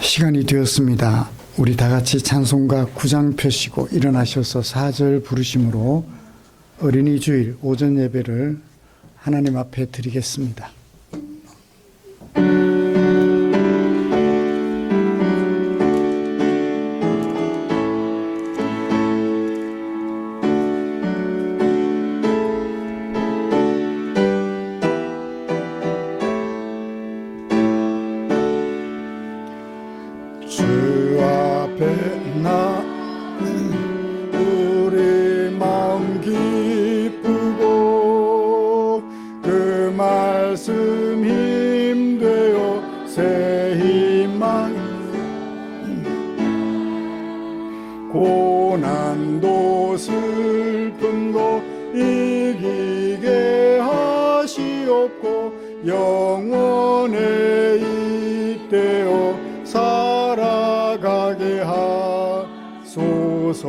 시간이 되었습니다. 우리 다 같이 찬송가 9장 펴시고 일어나셔서 4절 부르심으로 어린이 주일 오전 예배를 하나님 앞에 드리겠습니다. 주 앞에 나는 우리 마음 기쁘고 그 말씀 힘되어 새 희망 고난도 슬픔도 이기게 하시옵고 영원에 잇대어 살아가게 하소서.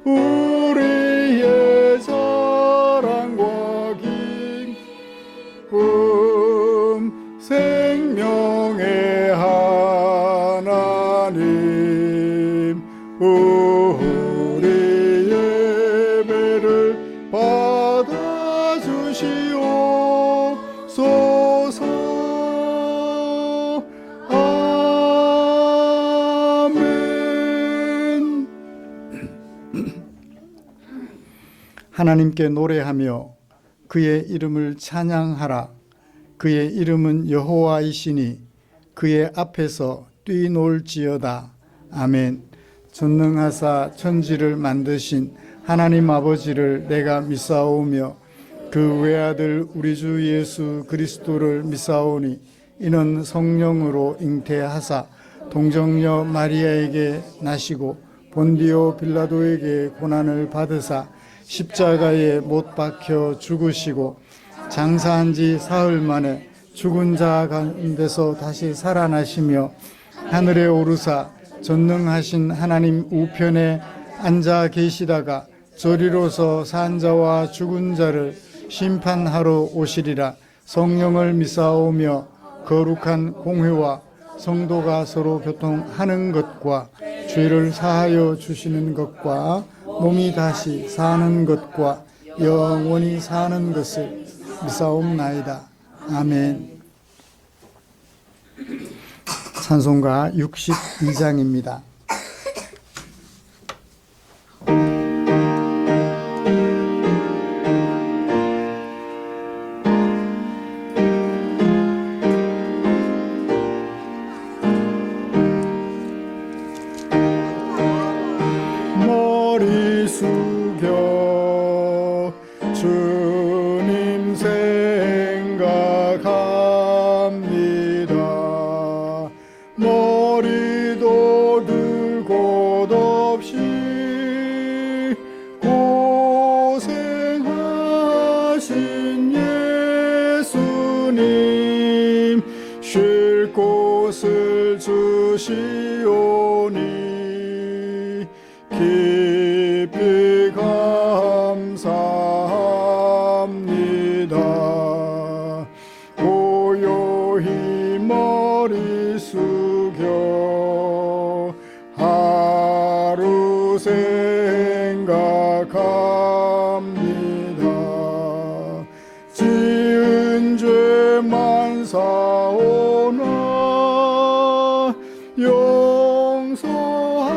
우리의 사랑과 기쁨 생명의 하나님 우리 예배를 받아주시옵소서. 하나님께 노래하며 그의 이름을 찬양하라. 그의 이름은 여호와이시니 그의 앞에서 뛰놀지어다. 아멘. 전능하사 천지를 만드신 하나님 아버지를 내가 믿사오며 그 외아들 우리 주 예수 그리스도를 믿사오니 이는 성령으로 잉태하사 동정녀 마리아에게 나시고 본디오 빌라도에게 고난을 받으사 십자가에 못 박혀 죽으시고 장사한 지 사흘 만에 죽은 자 가운데서 다시 살아나시며 하늘에 오르사 전능하신 하나님 우편에 앉아 계시다가 저리로서 산 자와 죽은 자를 심판하러 오시리라. 성령을 믿사오며 거룩한 공회와 성도가 서로 교통하는 것과 죄를 사하여 주시는 것과 몸이 다시 사는 것과 영원히 사는 것을 믿사옵나이다. 아멘. 찬송가 62장입니다. 머리 숙여 주님 생각합니다. 머리도 들 곳 없이 고생하신 예수님 쉴 곳을 주시오니 깊이 감사합니다. 고요히 머리 숙여 하루 생각합니다. 지은 죄만 사오나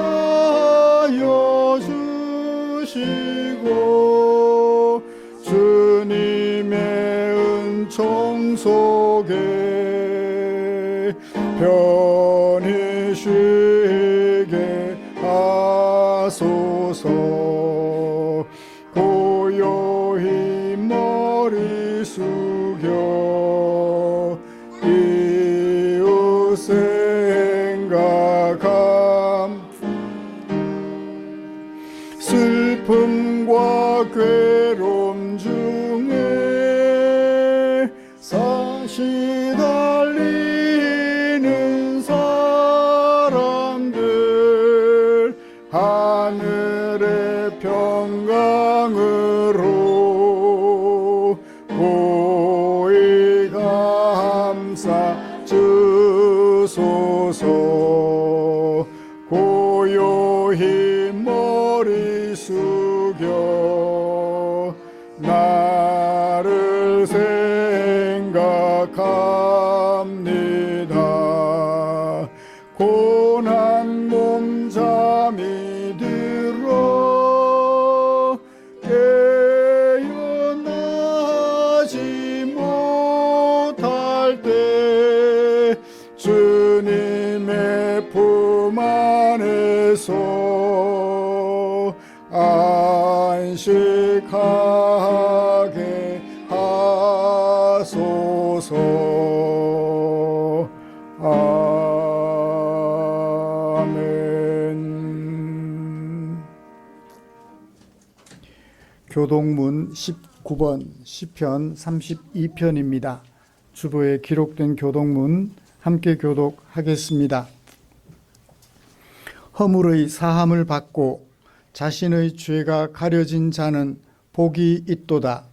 용서하여 주시고 주님의 은총 속에 편히 쉬게 하소서. 고요히 머리 숙여 이웃 생각함 슬픔과 괴로움 중에 사시 달리는 사람들 하늘의 평강으로 고이 감사 주 주소서. 고요히 머리 숙여 나를 생각합니다. 고난 몸 잠이 들어 깨어나지 못할 때 주님의 품 안에서 안식하게 하소서. 아멘. 교독문 19번 시편 32편입니다. 주보에 기록된 교독문 함께 교독하겠습니다. 허물의 사함을 받고 자신의 죄가 가려진 자는 복이 있도다.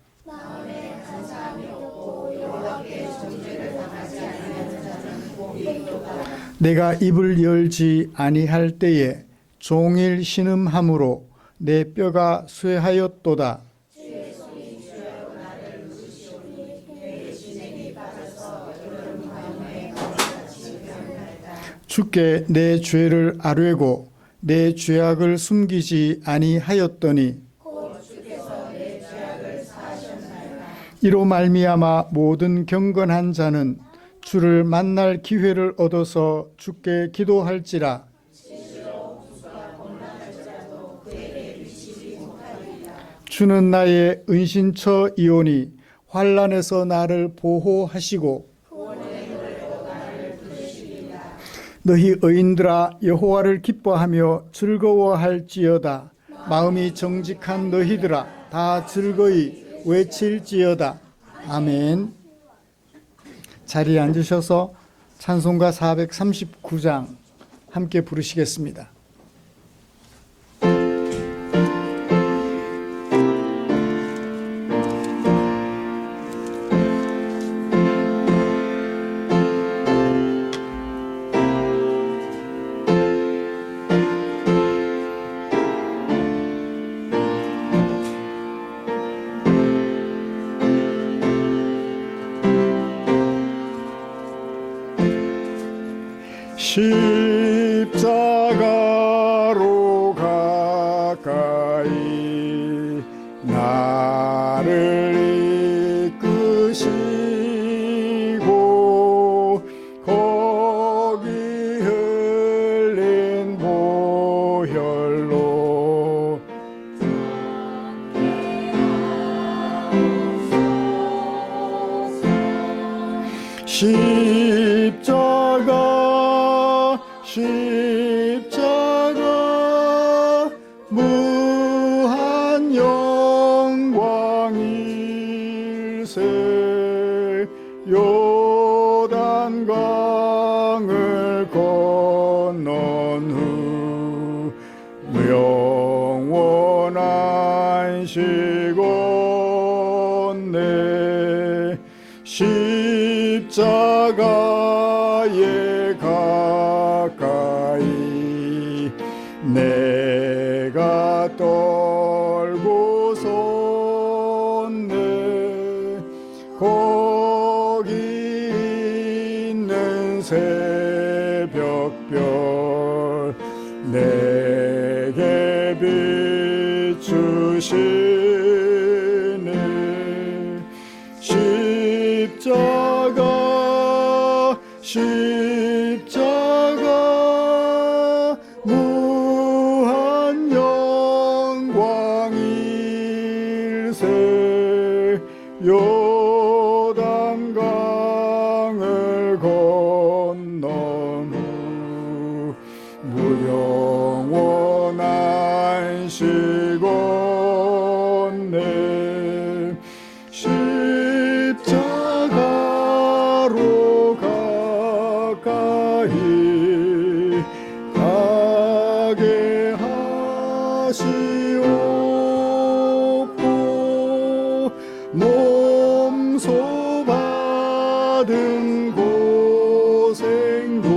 내가 입을 열지 아니할 때에 종일 신음함으로 내 뼈가 쇠하였도다. 주께 내 죄를 아뢰고 내 죄악을 숨기지 아니하였더니 이로 말미암아 모든 경건한 자는 주를 만날 기회를 얻어서 주께 기도할지라. 주는 나의 은신처이오니 환난에서 나를 보호하시고 너희 의인들아 여호와를 기뻐하며 즐거워할지어다. 마음이 정직한 너희들아 다 즐거이 외칠지어다. 아멘. 자리에 앉으셔서 찬송가 439장 함께 부르시겠습니다. 십자가로 가까이 나를 이끄시고 거기 흘린 보혈로 십자가 무한 영광일세. 요단강을 건넌 후 영원한 시온내 십자가에 가까이 내가 떨고 섰네. 거기 있는 새벽별 내게 비추시네. 십자가 무한 영광일세. 요단강을 건넌 후 무영원한 시온내 십자가로 가까이 가게 하시옵고 몸소 받은 고생도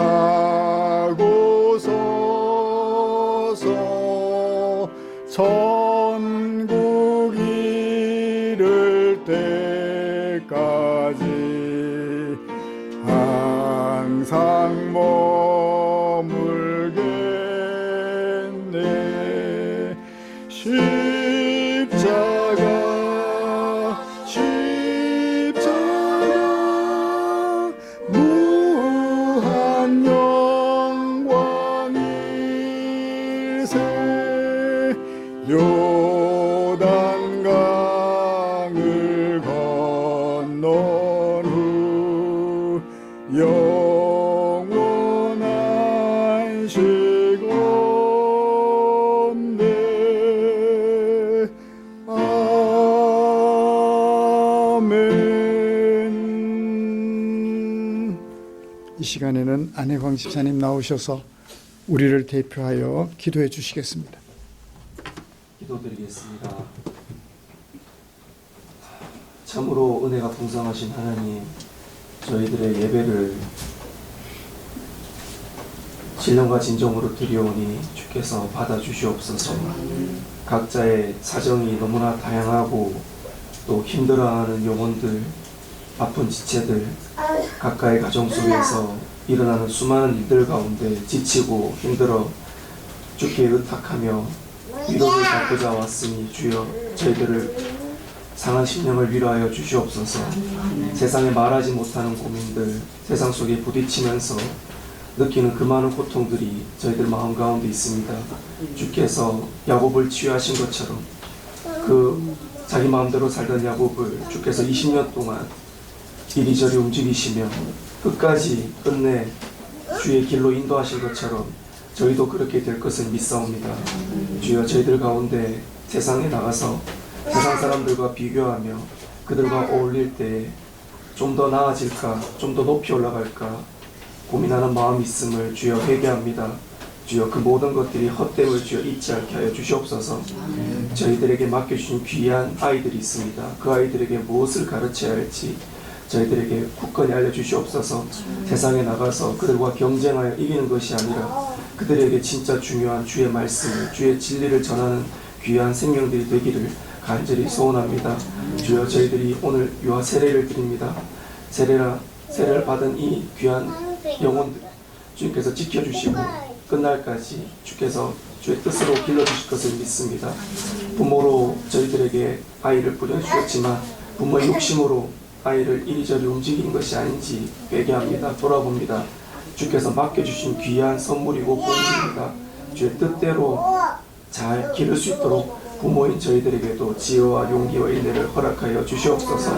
의지하고 서서 천국 이를 때까지 항상 머물겠네. 십자가 무한 영광일세. 요단강을 건넌 후 영원한 시건대. 아멘. 이 시간에는 안혜광 집사님 나오셔서 우리를 대표하여 기도해 주시겠습니다. 기도드리겠습니다. 참으로 은혜가 풍성하신 하나님, 저희들의 예배를 신령과 진정으로 드리오니 주께서 받아주시옵소서. 각자의 사정이 너무나 다양하고 또 힘들어하는 영혼들, 아픈 지체들, 각가의 가정 속에서 일어나는 수많은 일들 가운데 지치고 힘들어 주께 의탁하며 위로를 받고자 왔으니 주여 저희들을 상한 심령을 위로하여 주시옵소서. 세상에 말하지 못하는 고민들, 세상 속에 부딪히면서 느끼는 그 많은 고통들이 저희들 마음 가운데 있습니다. 주께서 야곱을 치유하신 것처럼 그 자기 마음대로 살던 야곱을 주께서 20년 동안 이리저리 움직이시며 끝까지 끝내 주의 길로 인도하신 것처럼 저희도 그렇게 될 것을 믿사옵니다. 주여 저희들 가운데 세상에 나가서 세상 사람들과 비교하며 그들과 어울릴 때 좀 더 나아질까, 좀 더 높이 올라갈까 고민하는 마음이 있음을 주여 회개합니다. 주여 그 모든 것들이 헛됨을 주여 잊지 않게 하여 주시옵소서. 저희들에게 맡겨주신 귀한 아이들이 있습니다. 그 아이들에게 무엇을 가르쳐야 할지 저희들에게 굳건히 알려주시옵소서. 세상에 나가서 그들과 경쟁하여 이기는 것이 아니라 그들에게 진짜 중요한 주의 말씀을, 주의 진리를 전하는 귀한 생명들이 되기를 간절히 소원합니다. 주여 저희들이 오늘 유아 세례를 드립니다. 세례를 받은 이 귀한 영혼들 주님께서 지켜주시고 끝날까지 주께서 주의 뜻으로 길러주실 것을 믿습니다. 부모로 저희들에게 아이를 부려주셨지만 부모의 욕심으로 아이를 이리저리 움직이는 것이 아닌지 회개합니다. 돌아봅니다. 주께서 맡겨주신 귀한 선물이고 복입니다. 주의 뜻대로 잘 기를 수 있도록 부모인 저희들에게도 지혜와 용기와 인내를 허락하여 주시옵소서.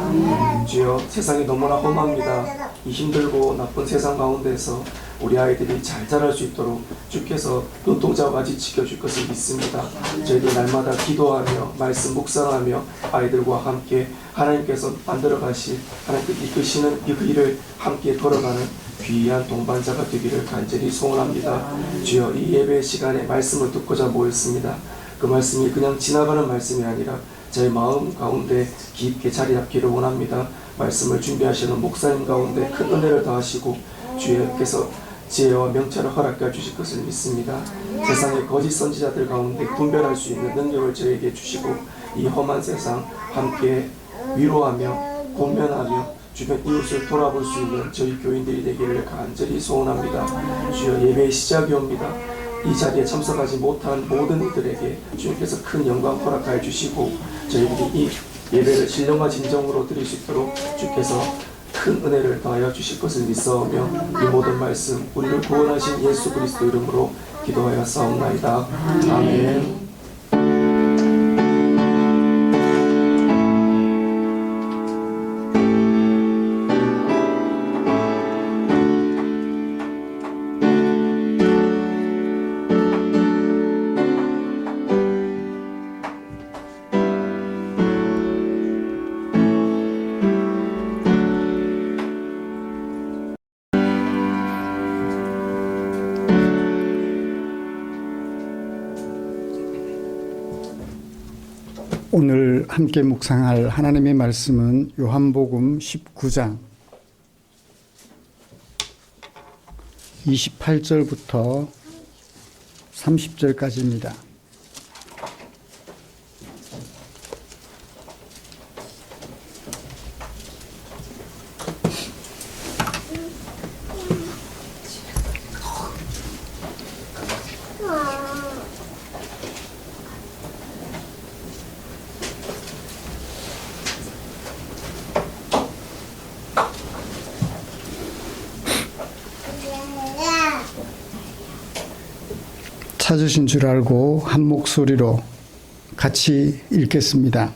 주여 세상이 너무나 험합니다. 이 힘들고 나쁜 세상 가운데서 우리 아이들이 잘 자랄 수 있도록 주께서 눈동자와 같이 지켜줄 것을 믿습니다. 저희들 날마다 기도하며 말씀 묵상하며 아이들과 함께 하나님께서 만들어 가실 하나님께 이끄시는 그 일을 함께 걸어가는 귀한 동반자가 되기를 간절히 소원합니다. 주여 이 예배 시간에 말씀을 듣고자 모였습니다. 그 말씀이 그냥 지나가는 말씀이 아니라 저희 마음 가운데 깊게 자리 잡기를 원합니다. 말씀을 준비하시는 목사님 가운데 큰 은혜를 더하시고 주께서 지혜와 명철을 허락해 주실 것을 믿습니다. 세상의 거짓 선지자들 가운데 분별할 수 있는 능력을 저에게 주시고 이 험한 세상 함께 위로하며 권면하며 주변 이웃을 돌아볼 수 있는 저희 교인들이 되기를 간절히 소원합니다. 주여 예배의 시작이 옵니다. 이 자리에 참석하지 못한 모든 이들에게 주님께서 큰 영광 허락하여 주시고 저희들이 이 예배를 신령과 진정으로 드릴 수 있도록 주께서 큰 은혜를 더하여 주실 것을 믿사오며 이 모든 말씀 우리를 구원하신 예수 그리스도 이름으로 기도하여 싸움나이다. 아멘. 오늘 함께 묵상할 하나님의 말씀은 요한복음 19장 28절부터 30절까지입니다. 찾으신 줄 알고 한 목소리로 같이 읽겠습니다.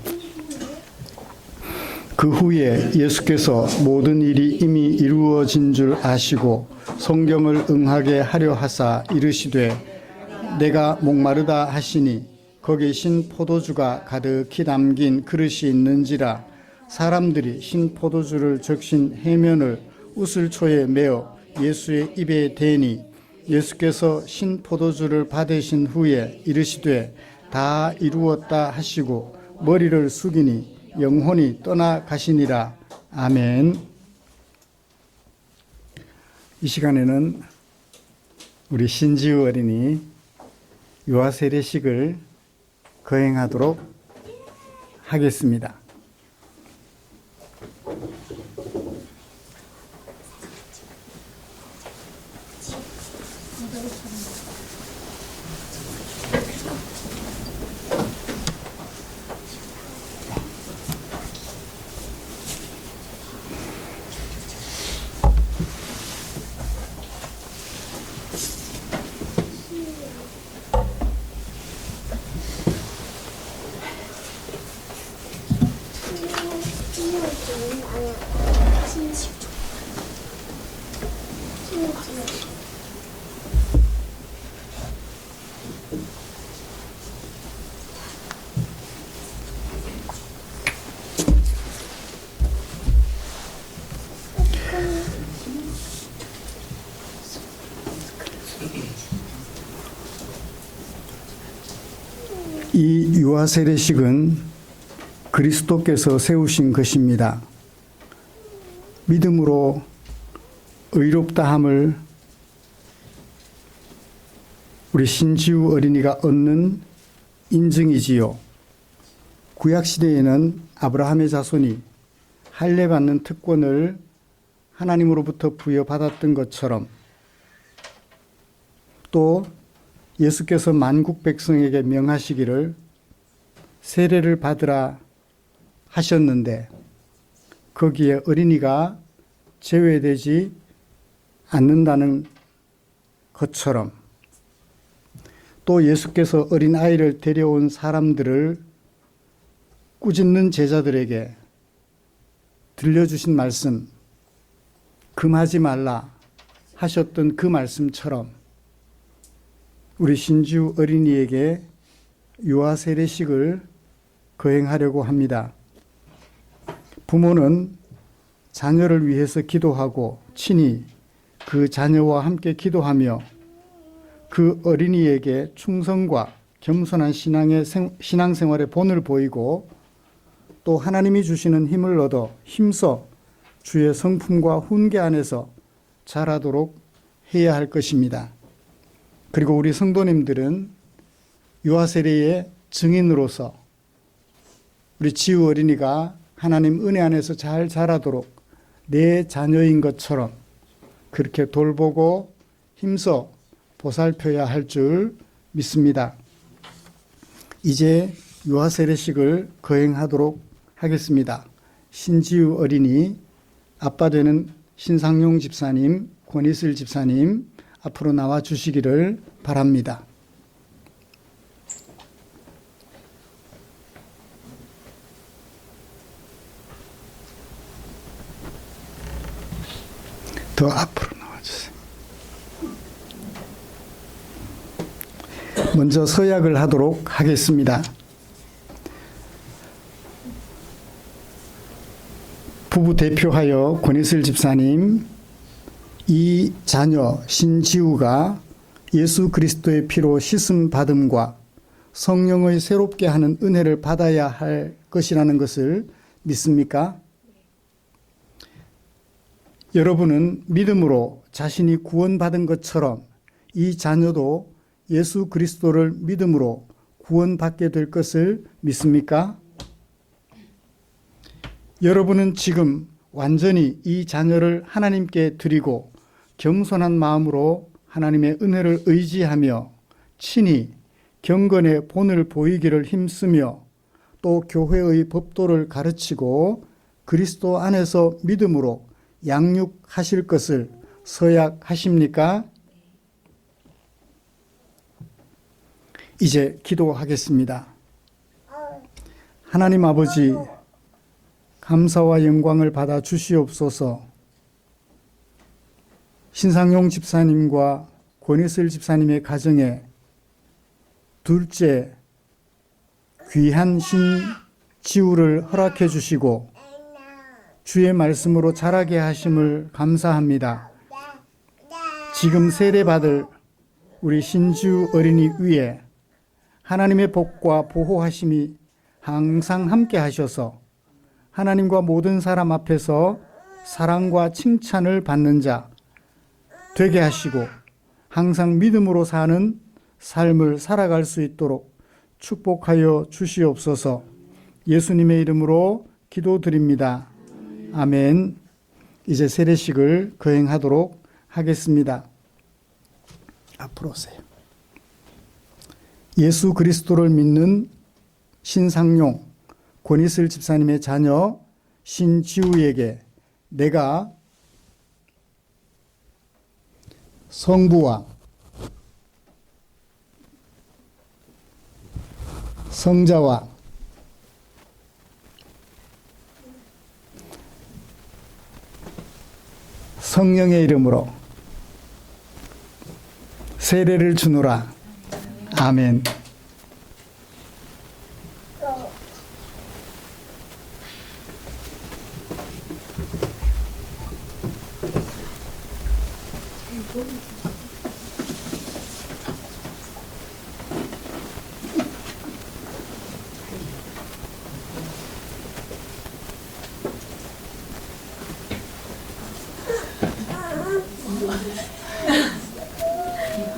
그 후에 예수께서 모든 일이 이미 이루어진 줄 아시고 성경을 응하게 하려 하사 이르시되 내가 목마르다 하시니 거기 신 포도주가 가득히 담긴 그릇이 있는지라 사람들이 신 포도주를 적신 해면을 우슬초에 메어 예수의 입에 대니 예수께서 신 포도주를 받으신 후에 이르시되 다 이루었다 하시고 머리를 숙이니 영혼이 떠나가시니라. 아멘. 이 시간에는 우리 신지우 어린이 유아 세례식을 거행하도록 하겠습니다. 이 유아 세례식은 그리스도께서 세우신 것입니다. 믿음으로 의롭다함을 우리 신지우 어린이가 얻는 인증이지요. 구약시대에는 아브라함의 자손이 할례받는 특권을 하나님으로부터 부여받았던 것처럼 또 예수께서 만국 백성에게 명하시기를 세례를 받으라 하셨는데 거기에 어린이가 제외되지 않는다는 것처럼 또 예수께서 어린아이를 데려온 사람들을 꾸짖는 제자들에게 들려주신 말씀, 금하지 말라 하셨던 그 말씀처럼 우리 신지우 어린이에게 유아 세례식을 거행하려고 합니다. 부모는 자녀를 위해서 기도하고 친히 그 자녀와 함께 기도하며 그 어린이에게 충성과 겸손한 신앙생활의 본을 보이고 또 하나님이 주시는 힘을 얻어 힘써 주의 성품과 훈계 안에서 자라도록 해야 할 것입니다. 그리고 우리 성도님들은 유아 세례의 증인으로서 우리 지우 어린이가 하나님 은혜 안에서 잘 자라도록 내 자녀인 것처럼 그렇게 돌보고 힘써 보살펴야 할 줄 믿습니다. 이제 유아 세례식을 거행하도록 하겠습니다. 신지우 어린이, 아빠 되는 신상용 집사님, 권이슬 집사님 앞으로 나와 주시기를 바랍니다. 더 앞으로 나와주세요. 먼저 서약을 하도록 하겠습니다. 부부 대표하여 권이슬 집사님, 이 자녀 신지우가 예수 그리스도의 피로 씻음 받음과 성령의 새롭게 하는 은혜를 받아야 할 것이라는 것을 믿습니까? 여러분은 믿음으로 자신이 구원받은 것처럼 이 자녀도 예수 그리스도를 믿음으로 구원받게 될 것을 믿습니까? 여러분은 지금 완전히 이 자녀를 하나님께 드리고 겸손한 마음으로 하나님의 은혜를 의지하며 친히 경건의 본을 보이기를 힘쓰며 또 교회의 법도를 가르치고 그리스도 안에서 믿음으로 양육하실 것을 서약하십니까? 이제 기도하겠습니다. 하나님 아버지, 감사와 영광을 받아 주시옵소서. 신상용 집사님과 권희슬 집사님의 가정에 둘째 귀한 신지우를 허락해 주시고 주의 말씀으로 자라게 하심을 감사합니다. 지금 세례받을 우리 신지우 어린이 위에 하나님의 복과 보호하심이 항상 함께 하셔서 하나님과 모든 사람 앞에서 사랑과 칭찬을 받는 자 되게 하시고 항상 믿음으로 사는 삶을 살아갈 수 있도록 축복하여 주시옵소서. 예수님의 이름으로 기도드립니다. 아멘. 이제 세례식을 거행하도록 하겠습니다. 앞으로 오세요. 예수 그리스도를 믿는 신상용, 권희슬 집사님의 자녀 신지우에게 내가 성부와 성자와 성령의 이름으로 세례를 주노라. 아멘.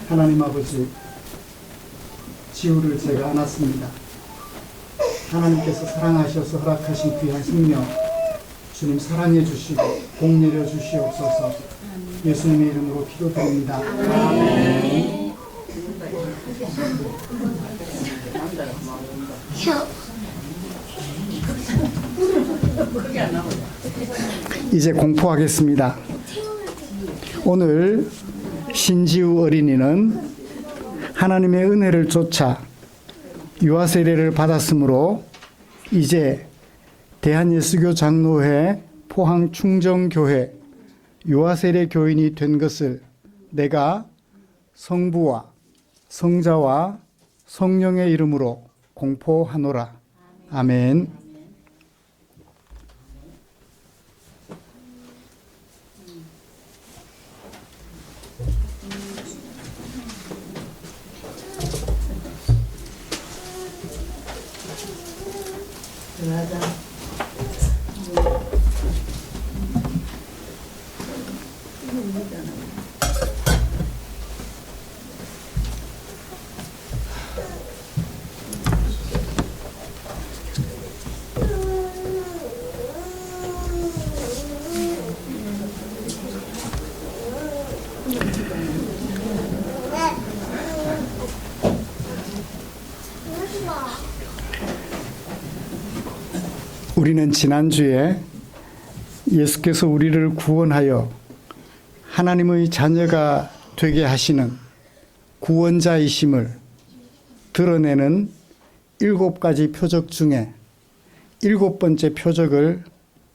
하나님 아버지, 지우를 제가 안았습니다. 하나님께서 사랑하셔서 허락하신 귀한 생명 주님 사랑해 주시고 복 내려 주시옵소서. 예수님의 이름으로 기도드립니다. 아멘. 이제 공포하겠습니다. 오늘 신지우 어린이는 하나님의 은혜를 쫓아 유아세례를 받았으므로 이제 대한예수교 장로회 포항충정교회 유아세례 교인이 된 것을 내가 성부와 성자와 성령의 이름으로 공포하노라. 아멘. 우리는 지난주에 예수께서 우리를 구원하여 하나님의 자녀가 되게 하시는 구원자이심을 드러내는 7가지 표적 중에 7번째 표적을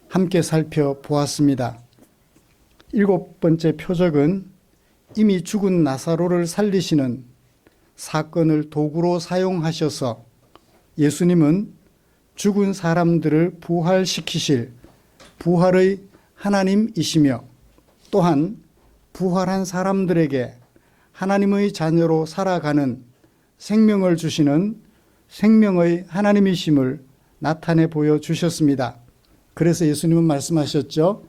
함께 살펴보았습니다. 7번째 표적은 이미 죽은 나사로를 살리시는 사건을 도구로 사용하셔서 예수님은 죽은 사람들을 부활시키실 부활의 하나님이시며 또한 부활한 사람들에게 하나님의 자녀로 살아가는 생명을 주시는 생명의 하나님이심을 나타내 보여주셨습니다. 그래서 예수님은 말씀하셨죠.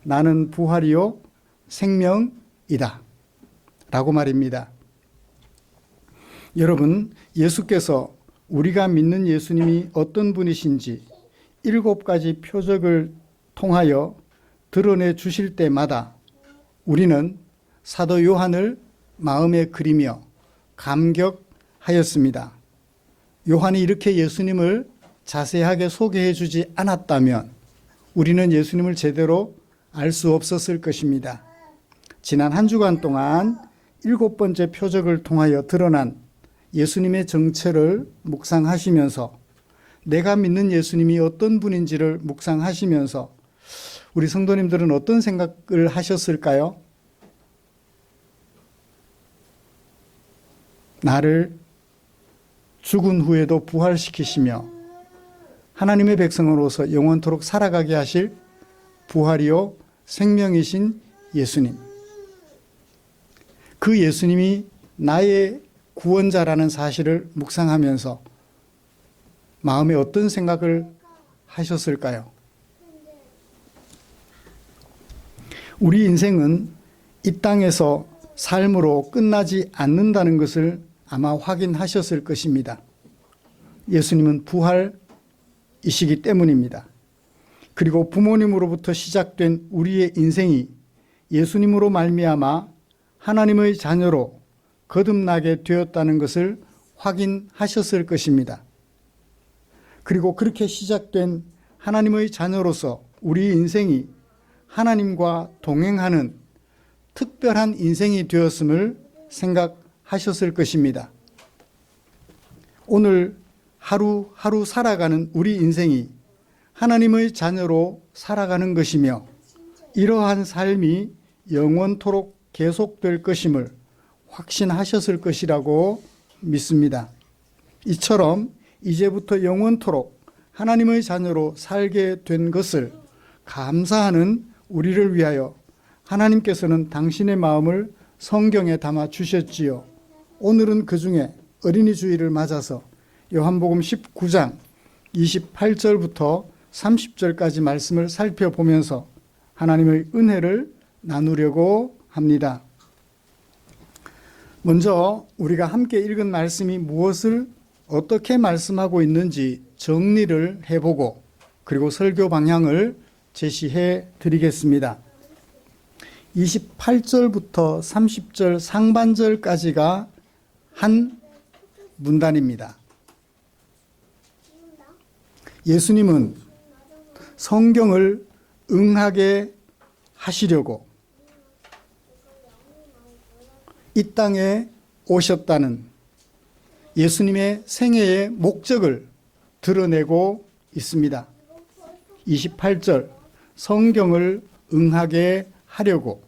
나는 부활이요 생명이다 라고 말입니다. 여러분, 예수께서 우리가 믿는 예수님이 어떤 분이신지 7가지 표적을 통하여 드러내 주실 때마다 우리는 사도 요한을 마음에 그리며 감격하였습니다. 요한이 이렇게 예수님을 자세하게 소개해 주지 않았다면 우리는 예수님을 제대로 알 수 없었을 것입니다. 지난 한 주간 동안 7번째 표적을 통하여 드러난 예수님의 정체를 묵상하시면서 내가 믿는 예수님이 어떤 분인지를 묵상하시면서 우리 성도님들은 어떤 생각을 하셨을까요? 나를 죽은 후에도 부활시키시며 하나님의 백성으로서 영원토록 살아가게 하실 부활이요 생명이신 예수님. 그 예수님이 나의 구원자라는 사실을 묵상하면서 마음에 어떤 생각을 하셨을까요? 우리 인생은 이 땅에서 삶으로 끝나지 않는다는 것을 아마 확인하셨을 것입니다. 예수님은 부활이시기 때문입니다. 그리고 부모님으로부터 시작된 우리의 인생이 예수님으로 말미암아 하나님의 자녀로 거듭나게 되었다는 것을 확인하셨을 것입니다. 그리고 그렇게 시작된 하나님의 자녀로서 우리 인생이 하나님과 동행하는 특별한 인생이 되었음을 생각하셨을 것입니다. 오늘 하루하루 살아가는 우리 인생이 하나님의 자녀로 살아가는 것이며 이러한 삶이 영원토록 계속될 것임을 확신하셨을 것이라고 믿습니다. 이처럼 이제부터 영원토록 하나님의 자녀로 살게 된 것을 감사하는 우리를 위하여 하나님께서는 당신의 마음을 성경에 담아 주셨지요. 오늘은 그 중에 어린이 주일을 맞아서 요한복음 19장 28절부터 30절까지 말씀을 살펴보면서 하나님의 은혜를 나누려고 합니다. 먼저 우리가 함께 읽은 말씀이 무엇을 어떻게 말씀하고 있는지 정리를 해보고 그리고 설교 방향을 제시해 드리겠습니다. 28절부터 30절 상반절까지가 한 문단입니다. 예수님은 성경을 응하게 하시려고 이 땅에 오셨다는 예수님의 생애의 목적을 드러내고 있습니다. 28절 성경을 응하게 하려고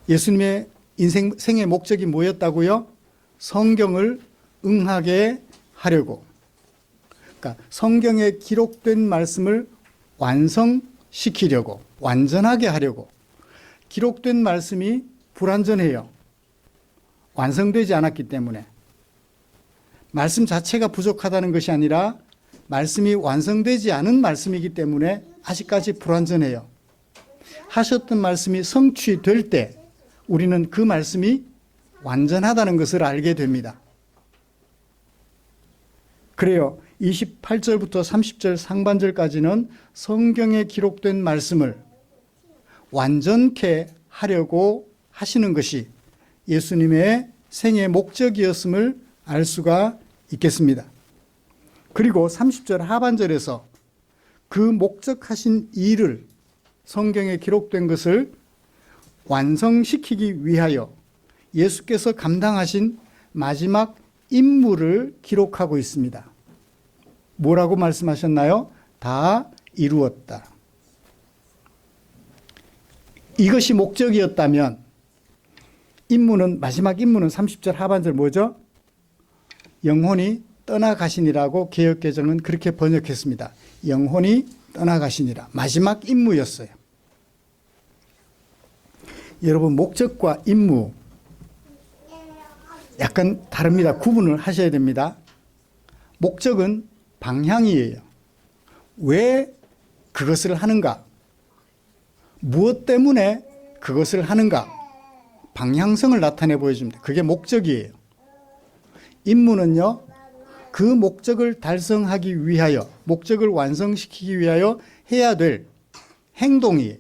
예수님의 생의 목적이 뭐였다고요? 성경을 응하게 하려고. 그러니까 성경에 기록된 말씀을 완성시키려고, 완전하게 하려고. 기록된 말씀이 불완전해요. 완성되지 않았기 때문에. 말씀 자체가 부족하다는 것이 아니라 말씀이 완성되지 않은 말씀이기 때문에 아직까지 불완전해요. 하셨던 말씀이 성취될 때 우리는 그 말씀이 완전하다는 것을 알게 됩니다. 그래요. 28절부터 30절 상반절까지는 성경에 기록된 말씀을 완전케 하려고 하시는 것이 예수님의 생의 목적이었음을 알 수가 있겠습니다. 그리고 30절 하반절에서 그 목적하신 일을 성경에 기록된 것을 완성시키기 위하여 예수께서 감당하신 마지막 임무를 기록하고 있습니다. 뭐라고 말씀하셨나요? 다 이루었다. 이것이 목적이었다면 임무는 마지막 임무는 30절 하반절 뭐죠? 영혼이 떠나가시니라고 개역개정은 그렇게 번역했습니다. 영혼이 떠나가시니라. 마지막 임무였어요. 여러분 목적과 임무 약간 다릅니다. 구분을 하셔야 됩니다. 목적은 방향이에요. 왜 그것을 하는가? 무엇 때문에 그것을 하는가? 방향성을 나타내 보여줍니다. 그게 목적이에요. 임무는요, 그 목적을 달성하기 위하여, 목적을 완성시키기 위하여 해야 될 행동이에요.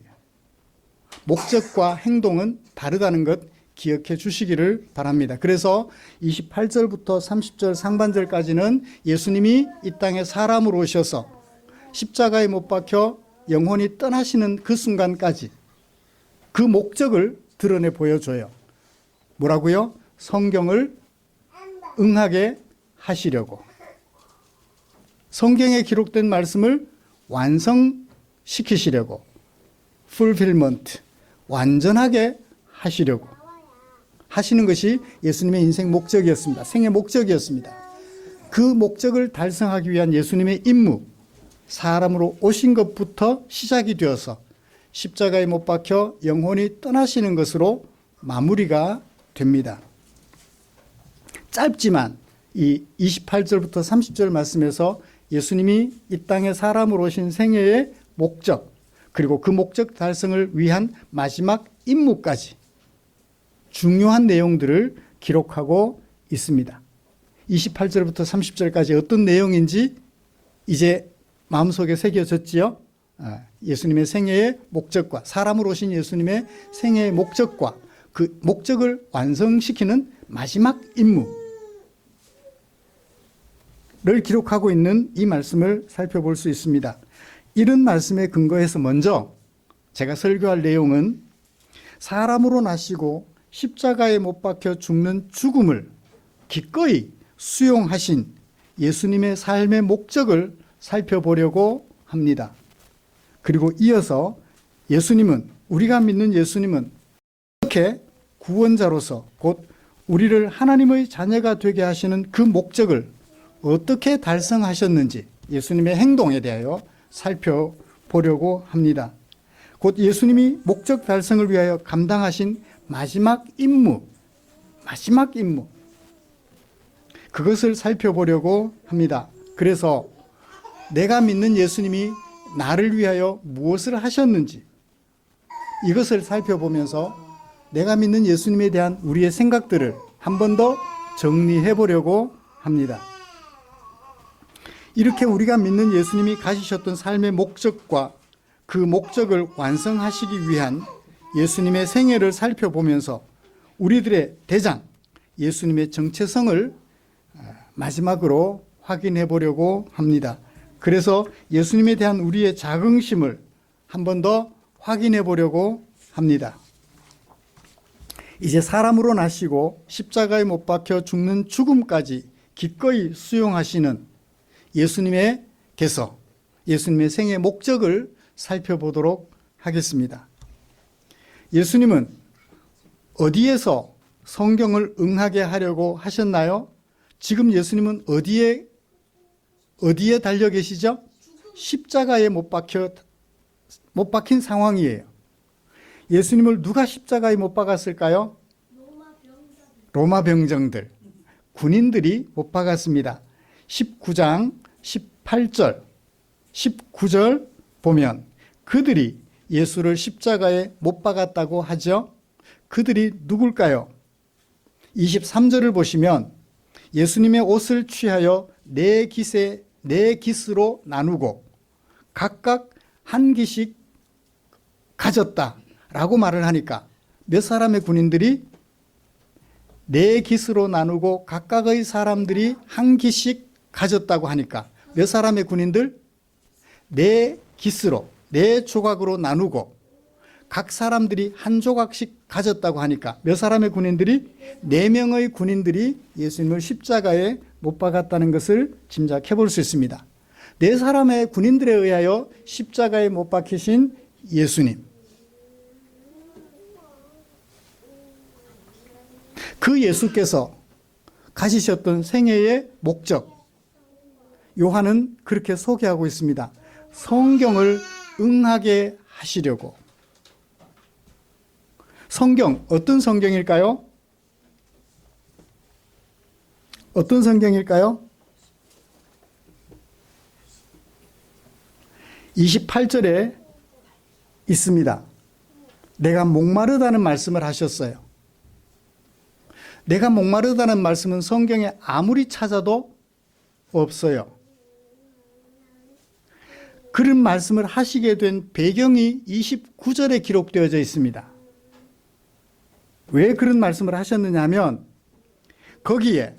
목적과 행동은 다르다는 것 기억해 주시기를 바랍니다. 그래서 28절부터 30절 상반절까지는 예수님이 이 땅에 사람으로 오셔서 십자가에 못 박혀 영혼이 떠나시는 그 순간까지 그 목적을 드러내 보여줘요. 뭐라고요? 성경을 응하게 하시려고. 성경에 기록된 말씀을 완성시키시려고. fulfillment, 완전하게 하시려고 하시는 것이 예수님의 인생 목적이었습니다. 생애 목적이었습니다. 그 목적을 달성하기 위한 예수님의 임무, 사람으로 오신 것부터 시작이 되어서 십자가에 못 박혀 영혼이 떠나시는 것으로 마무리가 됩니다. 짧지만 이 28절부터 30절 말씀에서 예수님이 이 땅에 사람으로 오신 생애의 목적, 그리고 그 목적 달성을 위한 마지막 임무까지 중요한 내용들을 기록하고 있습니다. 28절부터 30절까지 어떤 내용인지 이제 마음속에 새겨졌지요. 예수님의 생애의 목적과, 사람으로 오신 예수님의 생애의 목적과 그 목적을 완성시키는 마지막 임무를 기록하고 있는 이 말씀을 살펴볼 수 있습니다. 이런 말씀에 근거해서 먼저 제가 설교할 내용은 사람으로 나시고 십자가에 못 박혀 죽는 죽음을 기꺼이 수용하신 예수님의 삶의 목적을 살펴보려고 합니다. 그리고 이어서 예수님은, 우리가 믿는 예수님은 어떻게 구원자로서 곧 우리를 하나님의 자녀가 되게 하시는 그 목적을 어떻게 달성하셨는지 예수님의 행동에 대하여 살펴보려고 합니다. 곧 예수님이 목적 달성을 위하여 감당하신 마지막 임무, 그것을 살펴보려고 합니다. 그래서 내가 믿는 예수님이 나를 위하여 무엇을 하셨는지 이것을 살펴보면서 내가 믿는 예수님에 대한 우리의 생각들을 한 번 더 정리해 보려고 합니다. 이렇게 우리가 믿는 예수님이 가지셨던 삶의 목적과 그 목적을 완성하시기 위한 예수님의 생애를 살펴보면서 우리들의 대장, 예수님의 정체성을 마지막으로 확인해 보려고 합니다. 그래서 예수님에 대한 우리의 자긍심을 한 번 더 확인해 보려고 합니다. 이제 사람으로 나시고 십자가에 못 박혀 죽는 죽음까지 기꺼이 수용하시는 예수님께서 예수님의 생애 목적을 살펴보도록 하겠습니다. 예수님은 어디에서 성경을 응하게 하려고 하셨나요? 지금 예수님은 어디에 달려 계시죠? 십자가에 못 박힌 상황이에요. 예수님을 누가 십자가에 못 박았을까요? 로마 병정들, 군인들이 못 박았습니다. 19장 18절, 19절 보면 그들이 예수를 십자가에 못 박았다고 하죠. 그들이 누굴까요? 23절을 보시면 예수님의 옷을 취하여 네 깃으로 나누고 각각 한 기씩 가졌다라고 말을 하니까 몇 사람의 군인들이 네 깃으로 나누고 각각의 사람들이 한 기씩 가졌다고 하니까 몇 사람의 군인들? 네 깃으로, 네 조각으로 나누고 각 사람들이 한 조각씩 가졌다고 하니까 몇 사람의 군인들이? 4명의 군인들이 예수님을 십자가에 못 박았다는 것을 짐작해 볼 수 있습니다. 4사람의 군인들에 의하여 십자가에 못 박히신 예수님. 그 예수께서 가지셨던 생애의 목적, 요한은 그렇게 소개하고 있습니다. 성경을 응하게 하시려고. 성경, 어떤 성경일까요? 어떤 성경일까요? 28절에 있습니다. 내가 목마르다는 말씀을 하셨어요. 내가 목마르다는 말씀은 성경에 아무리 찾아도 없어요. 그런 말씀을 하시게 된 배경이 29절에 기록되어져 있습니다. 왜 그런 말씀을 하셨느냐 하면 거기에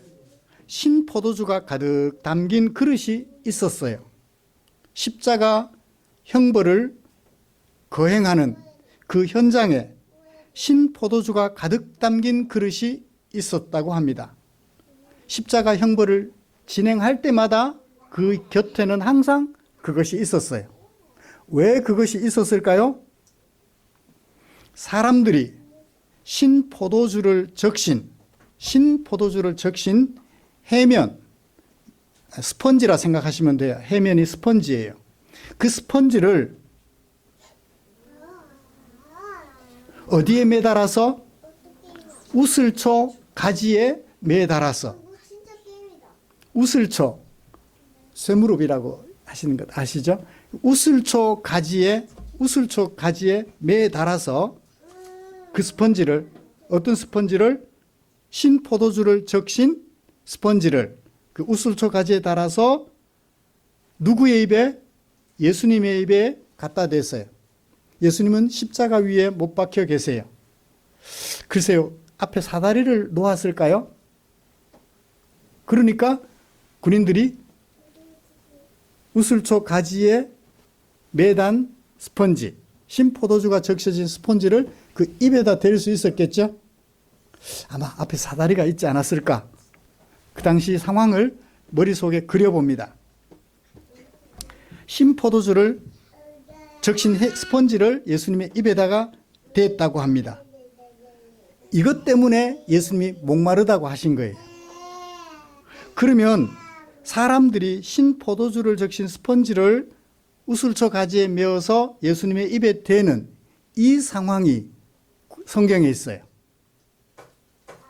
신포도주가 가득 담긴 그릇이 있었어요. 십자가 형벌을 거행하는 그 현장에 신포도주가 가득 담긴 그릇이 있었다고 합니다. 십자가 형벌을 진행할 때마다 그 곁에는 항상 그것이 있었어요. 왜 그것이 있었을까요? 사람들이 신포도주를 적신 해면, 스펀지라 생각하시면 돼요. 해면이 스펀지예요. 그 스펀지를 어디에 매달아서? 우슬초 가지에 매달아서. 우슬초, 쇠무릎이라고 하시는 것 아시죠? 우슬초 가지에 매달아서 그 스펀지를, 어떤 스펀지를? 신포도주를 적신 스펀지를 그 우슬초 가지에 달아서 누구의 입에? 예수님의 입에 갖다 댔어요. 예수님은 십자가 위에 못 박혀 계세요. 글쎄요, 앞에 사다리를 놓았을까요? 그러니까 군인들이 우슬초 가지에 매단 스펀지, 신포도주가 적셔진 스펀지를 그 입에다 댈 수 있었겠죠? 아마 앞에 사다리가 있지 않았을까? 그 당시 상황을 머릿속에 그려봅니다. 신포도주를 적신 스펀지를 예수님의 입에다가 댔다고 합니다. 이것 때문에 예수님이 목마르다고 하신 거예요. 그러면 사람들이 신포도주를 적신 스펀지를 우슬초 가지에 메어서 예수님의 입에 대는 이 상황이 성경에 있어요.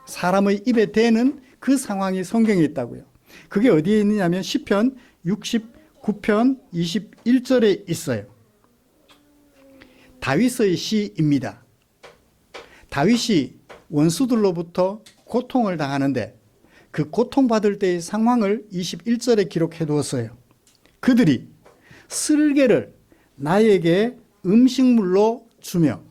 사람의 입에 대는 그 상황이 성경에 있다고요. 그게 어디에 있느냐면 시편 69편 21절에 있어요. 다윗의 시입니다. 다윗이 원수들로부터 고통을 당하는데 그 고통받을 때의 상황을 21절에 기록해 두었어요. 그들이 쓸개를 나에게 음식물로 주며.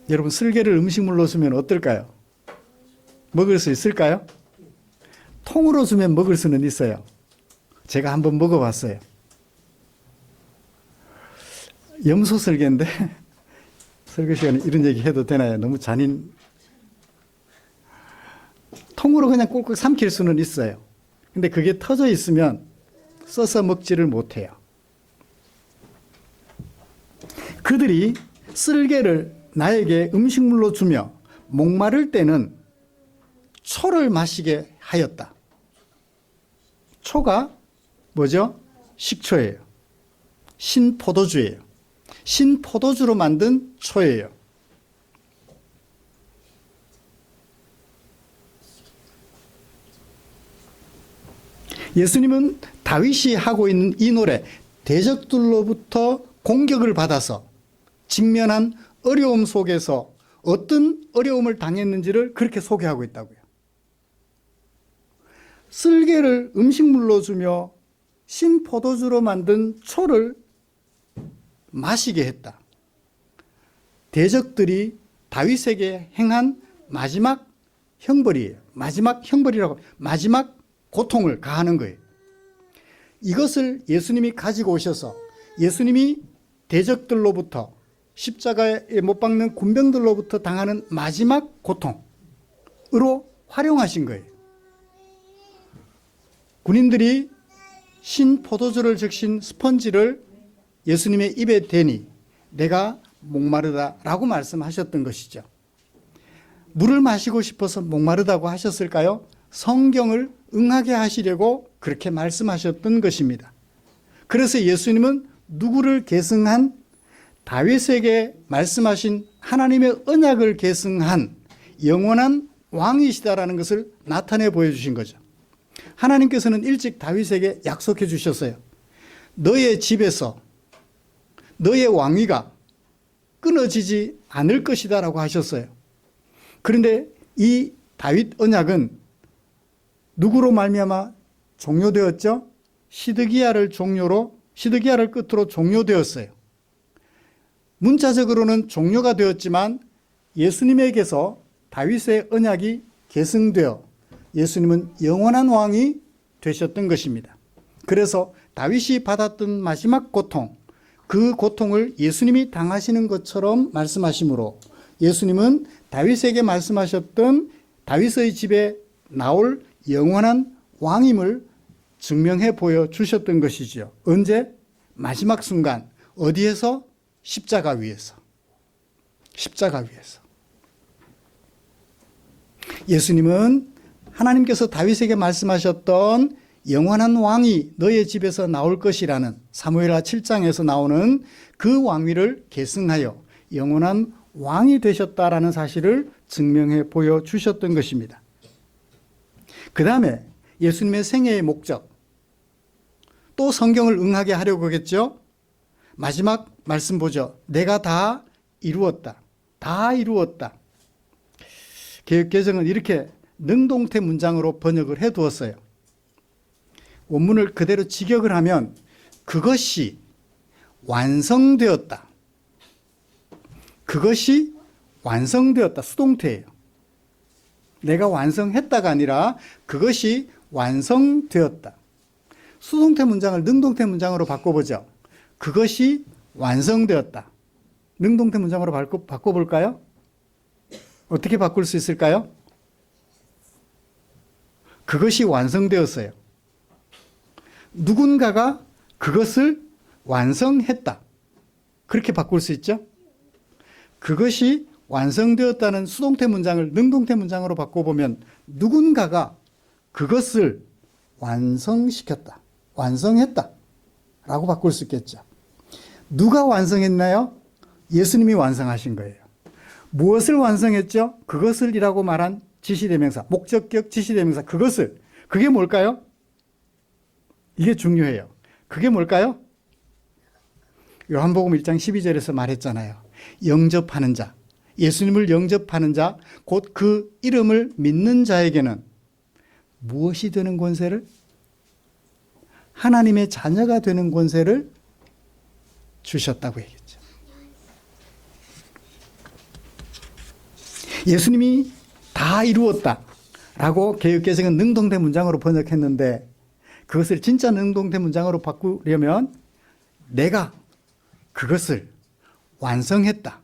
여러분, 쓸개를 음식물로 주면 어떨까요? 먹을 수 있을까요? 통으로 주면 먹을 수는 있어요. 제가 한번 먹어봤어요. 염소 설계인데 설계 시간에 이런 얘기 해도 되나요? 너무 잔인. 통으로 그냥 꿀꿀 삼킬 수는 있어요. 근데 그게 터져 있으면 써서 먹지를 못해요. 그들이 쓸개를 나에게 음식물로 주며 목마를 때는 초를 마시게 하였다. 초가 뭐죠? 식초예요. 신포도주예요. 신포도주로 만든 초예요. 예수님은 다윗이 하고 있는 이 노래, 대적들로부터 공격을 받아서 직면한 어려움 속에서 어떤 어려움을 당했는지를 그렇게 소개하고 있다고요. 쓸개를 음식물로 주며 신포도주로 만든 초를 마시게 했다. 대적들이 다윗에게 행한 마지막 형벌이에요. 마지막 형벌이라고, 마지막 고통을 가하는 거예요. 이것을 예수님이 가지고 오셔서 예수님이 대적들로부터, 십자가에 못 박는 군병들로부터 당하는 마지막 고통으로 활용하신 거예요. 군인들이 신포도주를 적신 스펀지를 예수님의 입에 대니 내가 목마르다라고 말씀하셨던 것이죠. 물을 마시고 싶어서 목마르다고 하셨을까요? 성경을 응하게 하시려고 그렇게 말씀하셨던 것입니다. 그래서 예수님은 누구를 계승한? 다윗에게 말씀하신 하나님의 언약을 계승한 영원한 왕이시다라는 것을 나타내 보여주신 거죠. 하나님께서는 일찍 다윗에게 약속해 주셨어요. 너의 집에서 너의 왕위가 끊어지지 않을 것이다 라고 하셨어요. 그런데 이 다윗 언약은 누구로 말미암아 종료되었죠? 시드기야를 끝으로 종료되었어요. 문자적으로는 종료가 되었지만 예수님에게서 다윗의 언약이 계승되어 예수님은 영원한 왕이 되셨던 것입니다. 그래서 다윗이 받았던 마지막 고통, 그 고통을 예수님이 당하시는 것처럼 말씀하시므로 예수님은 다윗에게 말씀하셨던 다윗의 집에 나올 영원한 왕임을 증명해 보여주셨던 것이지요. 언제? 마지막 순간. 어디에서? 십자가 위에서. 십자가 위에서. 예수님은 하나님께서 다윗에게 말씀하셨던 영원한 왕이 너의 집에서 나올 것이라는 사무엘하 7장에서 나오는 그 왕위를 계승하여 영원한 왕이 되셨다라는 사실을 증명해 보여주셨던 것입니다. 그 다음에 예수님의 생애의 목적, 또 성경을 응하게 하려고겠죠. 마지막 말씀 보죠. 내가 다 이루었다. 다 이루었다. 개역개정은 이렇게 능동태 문장으로 번역을 해두었어요. 원문을 그대로 직역을 하면 그것이 완성되었다. 그것이 완성되었다. 수동태예요. 내가 완성했다가 아니라 그것이 완성되었다. 수동태 문장을 능동태 문장으로 바꿔보죠. 그것이 완성되었다. 능동태 문장으로 바꿔볼까요? 어떻게 바꿀 수 있을까요? 그것이 완성되었어요. 누군가가 그것을 완성했다. 그렇게 바꿀 수 있죠? 그것이 완성되었다는 수동태 문장을 능동태 문장으로 바꿔보면 누군가가 그것을 완성시켰다. 완성했다. 라고 바꿀 수 있겠죠. 누가 완성했나요? 예수님이 완성하신 거예요. 무엇을 완성했죠? 그것을이라고 말한 지시대명사, 목적격 지시대명사, 그것을. 그게 뭘까요? 이게 중요해요. 그게 뭘까요? 요한복음 1장 12절에서 말했잖아요. 영접하는 자, 예수님을 영접하는 자, 곧 그 이름을 믿는 자에게는 무엇이 되는 권세를? 하나님의 자녀가 되는 권세를 주셨다고 얘기했죠. 예수님이 다 이루었다라고 개역개정은 능동태 문장으로 번역했는데 그것을 진짜 능동태 문장으로 바꾸려면 내가 그것을 완성했다.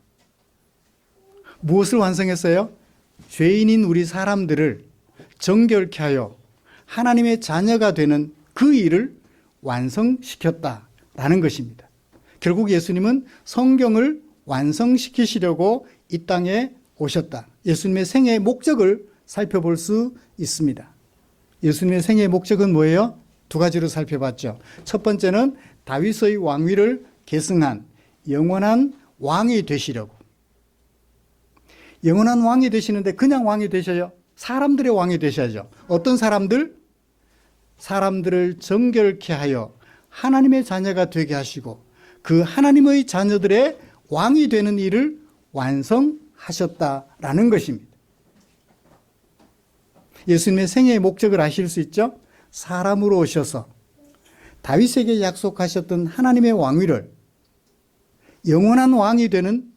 무엇을 완성했어요? 죄인인 우리 사람들을 정결케 하여 하나님의 자녀가 되는 그 일을 완성시켰다라는 것입니다. 결국 예수님은 성경을 완성시키시려고 이 땅에 오셨다. 예수님의 생애의 목적을 살펴볼 수 있습니다. 예수님의 생애의 목적은 뭐예요? 두 가지로 살펴봤죠. 첫 번째는 다윗의 왕위를 계승한 영원한 왕이 되시려고. 영원한 왕이 되시는데 그냥 왕이 되셔요? 사람들의 왕이 되셔야죠. 어떤 사람들? 사람들을 정결케 하여 하나님의 자녀가 되게 하시고 그 하나님의 자녀들의 왕이 되는 일을 완성하셨다라는 것입니다. 예수님의 생애의 목적을 아실 수 있죠? 사람으로 오셔서 다윗에게 약속하셨던 하나님의 왕위를, 영원한 왕이 되는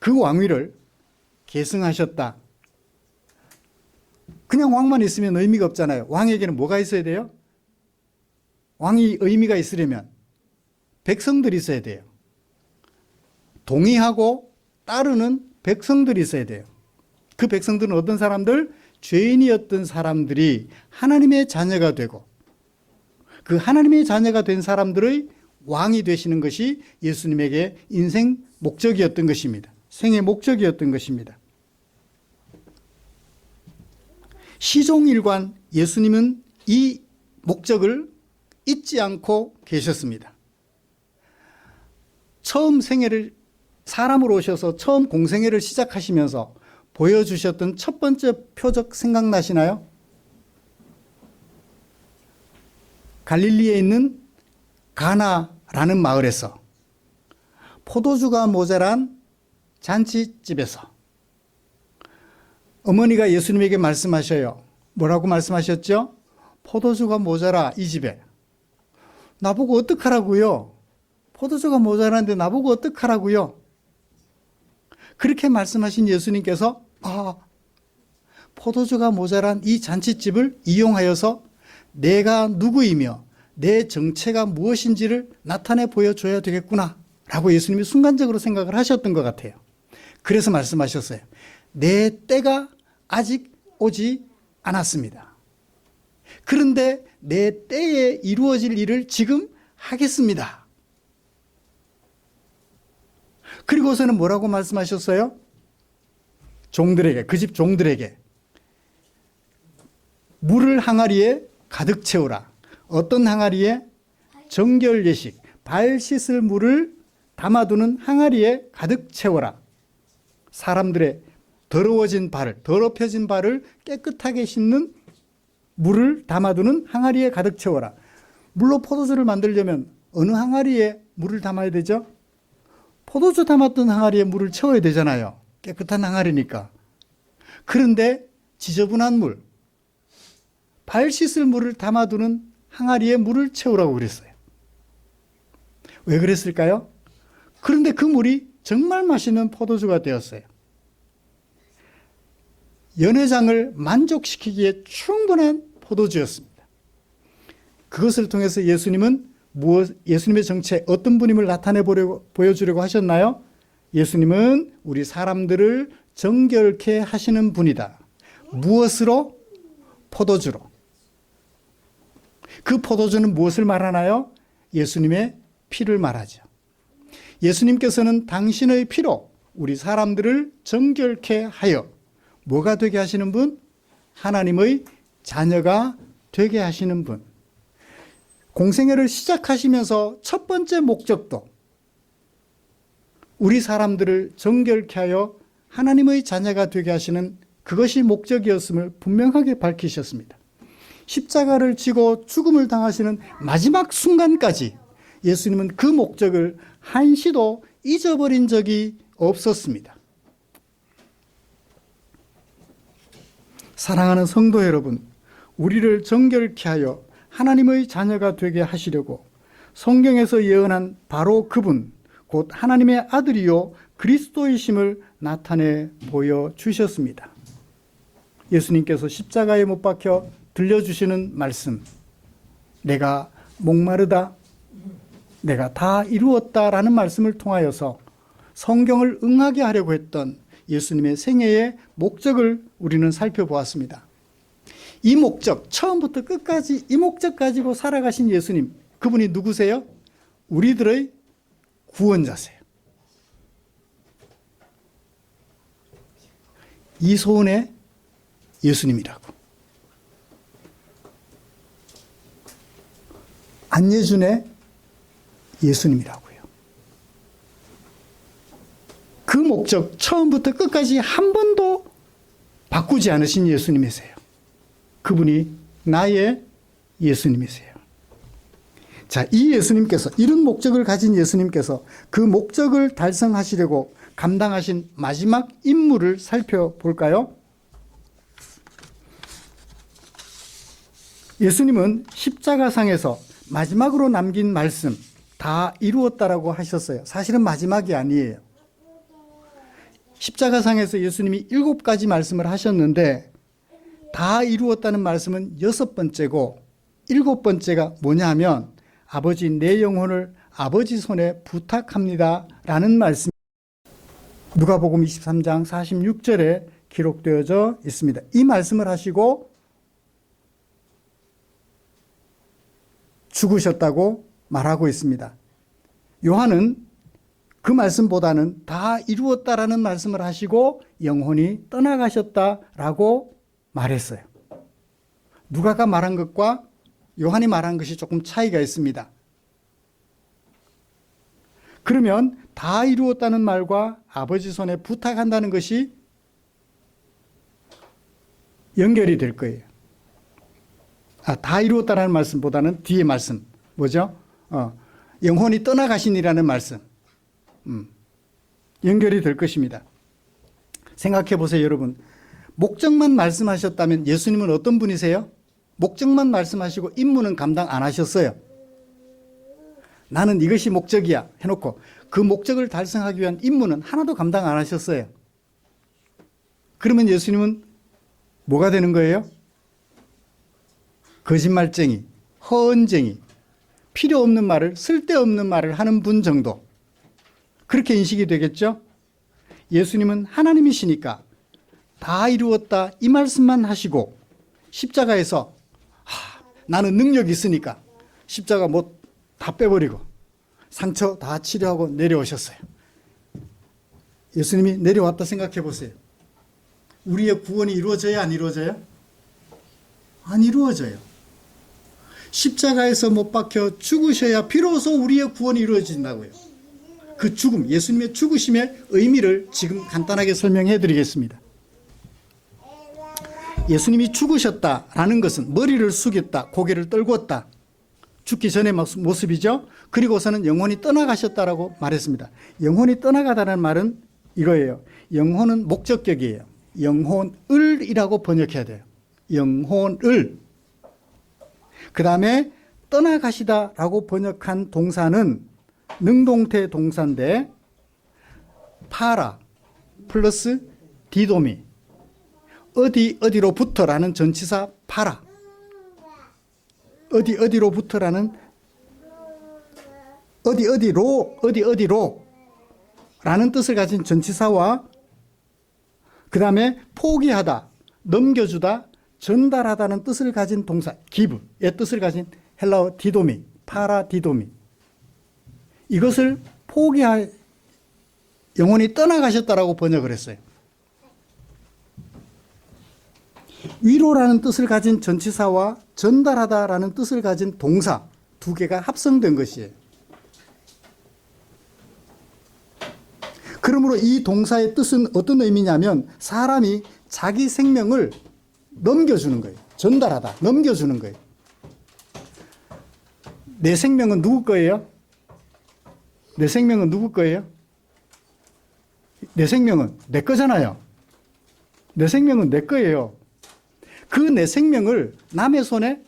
그 왕위를 계승하셨다. 그냥 왕만 있으면 의미가 없잖아요. 왕에게는 뭐가 있어야 돼요? 왕이 의미가 있으려면 백성들이 있어야 돼요. 동의하고 따르는 백성들이 있어야 돼요. 그 백성들은 어떤 사람들? 죄인이었던 사람들이 하나님의 자녀가 되고 그 하나님의 자녀가 된 사람들의 왕이 되시는 것이 예수님에게 인생 목적이었던 것입니다. 생의 목적이었던 것입니다. 시종일관 예수님은 이 목적을 잊지 않고 계셨습니다. 처음 생애를 사람으로 오셔서 처음 공생애를 시작하시면서 보여주셨던 첫 번째 표적 생각나시나요? 갈릴리에 있는 가나라는 마을에서 포도주가 모자란 잔치집에서 어머니가 예수님에게 말씀하셔요. 뭐라고 말씀하셨죠? 포도주가 모자라 이 집에. 나보고 어떡하라고요? 포도주가 모자란데 나보고 어떡하라고요? 그렇게 말씀하신 예수님께서 포도주가 모자란 이 잔치집을 이용하여서 내가 누구이며 내 정체가 무엇인지를 나타내 보여줘야 되겠구나 라고 예수님이 순간적으로 생각을 하셨던 것 같아요. 그래서 말씀하셨어요. 내 때가 아직 오지 않았습니다. 그런데 내 때에 이루어질 일을 지금 하겠습니다. 그리고서는 뭐라고 말씀하셨어요? 종들에게, 그 집 종들에게 물을 항아리에 가득 채우라. 어떤 항아리에? 정결 예식, 발 씻을 물을 담아두는 항아리에 가득 채워라. 사람들의 더러워진 발을, 더럽혀진 발을 깨끗하게 씻는 물을 담아두는 항아리에 가득 채워라. 물로 포도주를 만들려면 어느 항아리에 물을 담아야 되죠? 포도주 담았던 항아리에 물을 채워야 되잖아요. 깨끗한 항아리니까. 그런데 지저분한 물, 발 씻을 물을 담아두는 항아리에 물을 채우라고 그랬어요. 왜 그랬을까요? 그런데 그 물이 정말 맛있는 포도주가 되었어요. 연회장을 만족시키기에 충분한 포도주였습니다. 그것을 통해서 예수님은 예수님의 정체 어떤 분임을 나타내 보여주려고 하셨나요? 예수님은 우리 사람들을 정결케 하시는 분이다. 무엇으로? 포도주로. 그 포도주는 무엇을 말하나요? 예수님의 피를 말하죠. 예수님께서는 당신의 피로 우리 사람들을 정결케 하여 뭐가 되게 하시는 분? 하나님의 자녀가 되게 하시는 분. 공생애를 시작하시면서 첫 번째 목적도 우리 사람들을 정결케 하여 하나님의 자녀가 되게 하시는 그것이 목적이었음을 분명하게 밝히셨습니다. 십자가를 지고 죽음을 당하시는 마지막 순간까지 예수님은 그 목적을 한시도 잊어버린 적이 없었습니다. 사랑하는 성도 여러분, 우리를 정결케 하여 하나님의 자녀가 되게 하시려고 성경에서 예언한 바로 그분, 곧 하나님의 아들이요 그리스도이심을 나타내 보여주셨습니다. 예수님께서 십자가에 못 박혀 들려주시는 말씀, 내가 목마르다, 내가 다 이루었다라는 말씀을 통하여서 성경을 응하게 하려고 했던 예수님의 생애의 목적을 우리는 살펴보았습니다. 이 목적, 처음부터 끝까지 이 목적 가지고 살아가신 예수님, 그분이 누구세요? 우리들의 구원자세요. 이소은의 예수님이라고, 안예준의 예수님이라고요. 그 목적 처음부터 끝까지 한 번도 바꾸지 않으신 예수님이세요. 그분이 나의 예수님이세요. 자, 이 예수님께서, 이런 목적을 가진 예수님께서 그 목적을 달성하시려고 감당하신 마지막 임무를 살펴볼까요? 예수님은 십자가상에서 마지막으로 남긴 말씀, 다 이루었다라고 하셨어요. 사실은 마지막이 아니에요. 십자가상에서 예수님이 7가지 말씀을 하셨는데 다 이루었다는 말씀은 6번째고 7번째가 뭐냐 하면 아버지 내 영혼을 아버지 손에 부탁합니다 라는 말씀, 누가복음 23장 46절에 기록되어져 있습니다. 이 말씀을 하시고 죽으셨다고 말하고 있습니다. 요한은 그 말씀보다는 다 이루었다라는 말씀을 하시고 영혼이 떠나가셨다라고 말했어요. 누가가 말한 것과 요한이 말한 것이 조금 차이가 있습니다. 그러면 다 이루었다는 말과 아버지 손에 부탁한다는 것이 연결이 될 거예요. 다 이루었다는 말씀보다는 뒤에 말씀, 뭐죠? 영혼이 떠나가신이라는 말씀. 연결이 될 것입니다. 생각해 보세요, 여러분. 목적만 말씀하셨다면 예수님은 어떤 분이세요? 목적만 말씀하시고 임무는 감당 안 하셨어요. 나는 이것이 목적이야 해놓고 그 목적을 달성하기 위한 임무는 하나도 감당 안 하셨어요. 그러면 예수님은 뭐가 되는 거예요? 거짓말쟁이, 허언쟁이, 필요 없는 말을, 쓸데없는 말을 하는 분 정도. 그렇게 인식이 되겠죠? 예수님은 하나님이시니까 다 이루었다 이 말씀만 하시고 십자가에서 나는 능력이 있으니까 십자가 못 다 빼버리고 상처 다 치료하고 내려오셨어요. 예수님이 내려왔다 생각해 보세요. 우리의 구원이 이루어져야 안 이루어져요? 안 이루어져요. 십자가에서 못 박혀 죽으셔야 비로소 우리의 구원이 이루어진다고요. 그 죽음, 예수님의 죽으심의 의미를 지금 간단하게 설명해 드리겠습니다. 예수님이 죽으셨다라는 것은 머리를 숙였다, 고개를 떨궜다, 죽기 전의 모습이죠. 그리고서는 영혼이 떠나가셨다라고 말했습니다. 영혼이 떠나가다는 말은 이거예요. 영혼은 목적격이에요. 영혼을이라고 번역해야 돼요. 영혼을. 그 다음에 떠나가시다라고 번역한 동사는 능동태 동사인데 파라 플러스 디도미 어디로부터라는 전치사 파라 어디로부터라는 어디로 라는 뜻을 가진 전치사와 그 다음에 포기하다, 넘겨주다, 전달하다는 뜻을 가진 동사 give의 뜻을 가진 헬라어 디도미, 파라 디도미, 이것을 포기할 영혼이 떠나가셨다라고 번역을 했어요. 위로라는 뜻을 가진 전치사와 전달하다라는 뜻을 가진 동사 두 개가 합성된 것이에요. 그러므로 이 동사의 뜻은 어떤 의미냐면 사람이 자기 생명을 넘겨주는 거예요. 전달하다, 넘겨주는 거예요. 내 생명은 누구 거예요? 내 생명은 누구 거예요? 내 생명은 내 거잖아요. 내 생명은 내 거예요. 그 내 생명을 남의 손에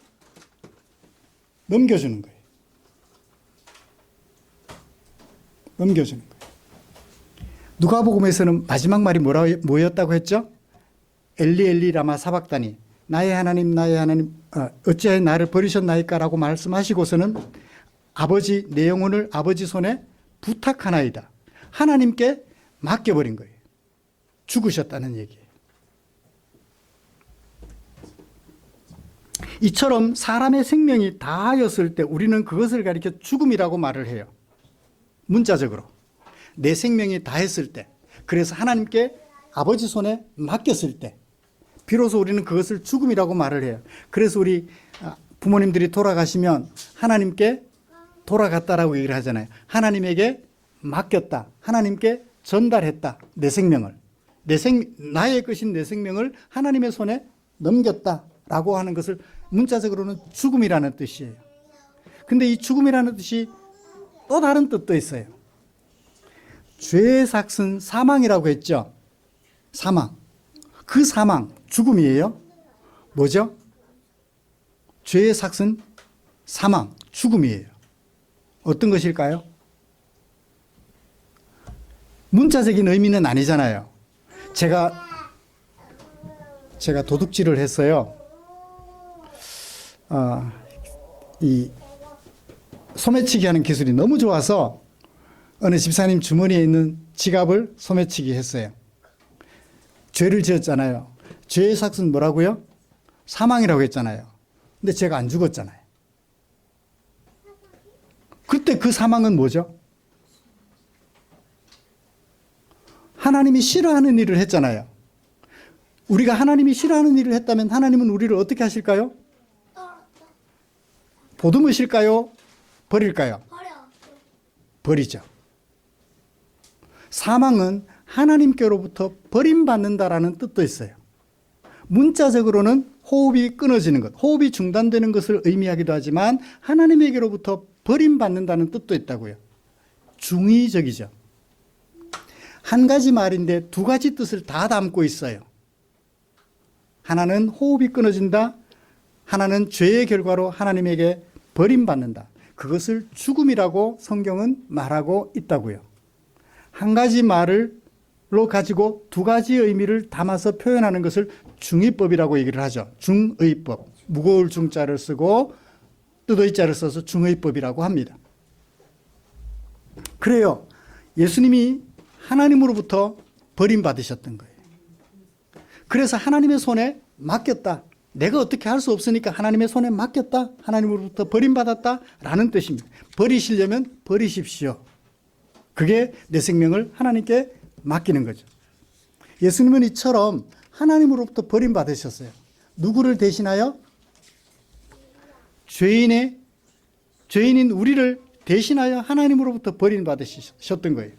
넘겨주는 거예요. 넘겨주는 거예요. 누가복음에서는 마지막 말이 뭐였다고 했죠? 엘리 엘리 라마 사박다니 나의 하나님 어찌하여 나를 버리셨나이까라고 말씀하시고서는 아버지 내 영혼을 아버지 손에 부탁하나이다. 하나님께 맡겨버린 거예요. 죽으셨다는 얘기예요. 이처럼 사람의 생명이 다하였을 때 우리는 그것을 가리켜 죽음이라고 말을 해요. 문자적으로. 내 생명이 다했을 때, 그래서 하나님께 아버지 손에 맡겼을 때 비로소 우리는 그것을 죽음이라고 말을 해요. 그래서 우리 부모님들이 돌아가시면 하나님께 돌아갔다라고 얘기를 하잖아요. 하나님에게 맡겼다. 하나님께 전달했다. 내 생명을. 나의 것인 내 생명을 하나님의 손에 넘겼다라고 하는 것을 문자적으로는 죽음이라는 뜻이에요. 근데 이 죽음이라는 뜻이 또 다른 뜻도 있어요. 죄의 삭은 사망이라고 했죠. 사망. 그 사망, 죽음이에요. 뭐죠? 죄의 삭은 사망, 죽음이에요. 어떤 것일까요? 문자적인 의미는 아니잖아요. 제가 도둑질을 했어요. 이 소매치기 하는 기술이 너무 좋아서 어느 집사님 주머니에 있는 지갑을 소매치기 했어요. 죄를 지었잖아요. 죄의 삭은 뭐라고요? 사망이라고 했잖아요. 근데 제가 안 죽었잖아요. 그때 그 사망은 뭐죠? 하나님이 싫어하는 일을 했잖아요. 우리가 하나님이 싫어하는 일을 했다면 하나님은 우리를 어떻게 하실까요? 보듬으실까요? 버릴까요? 버리죠. 사망은 하나님께로부터 버림받는다라는 뜻도 있어요. 문자적으로는 호흡이 끊어지는 것, 호흡이 중단되는 것을 의미하기도 하지만 하나님에게로부터 버림받는다는 뜻도 있다고요. 중의적이죠. 한 가지 말인데 두 가지 뜻을 다 담고 있어요. 하나는 호흡이 끊어진다. 하나는 죄의 결과로 하나님에게 버림받는다. 그것을 죽음이라고 성경은 말하고 있다고요. 한 가지 말로 가지고 두 가지 의미를 담아서 표현하는 것을 중의법이라고 얘기를 하죠. 중의법. 무거울 중자를 쓰고 뜻의자를 써서 중의법이라고 합니다. 그래요. 예수님이 하나님으로부터 버림받으셨던 거예요. 그래서 하나님의 손에 맡겼다. 내가 어떻게 할 수 없으니까 하나님의 손에 맡겼다. 하나님으로부터 버림받았다. 라는 뜻입니다. 버리시려면 버리십시오. 그게 내 생명을 하나님께 맡기는 거죠. 예수님은 이처럼 하나님으로부터 버림받으셨어요. 누구를 대신하여? 죄인인 우리를 대신하여 하나님으로부터 버림받으셨던 거예요.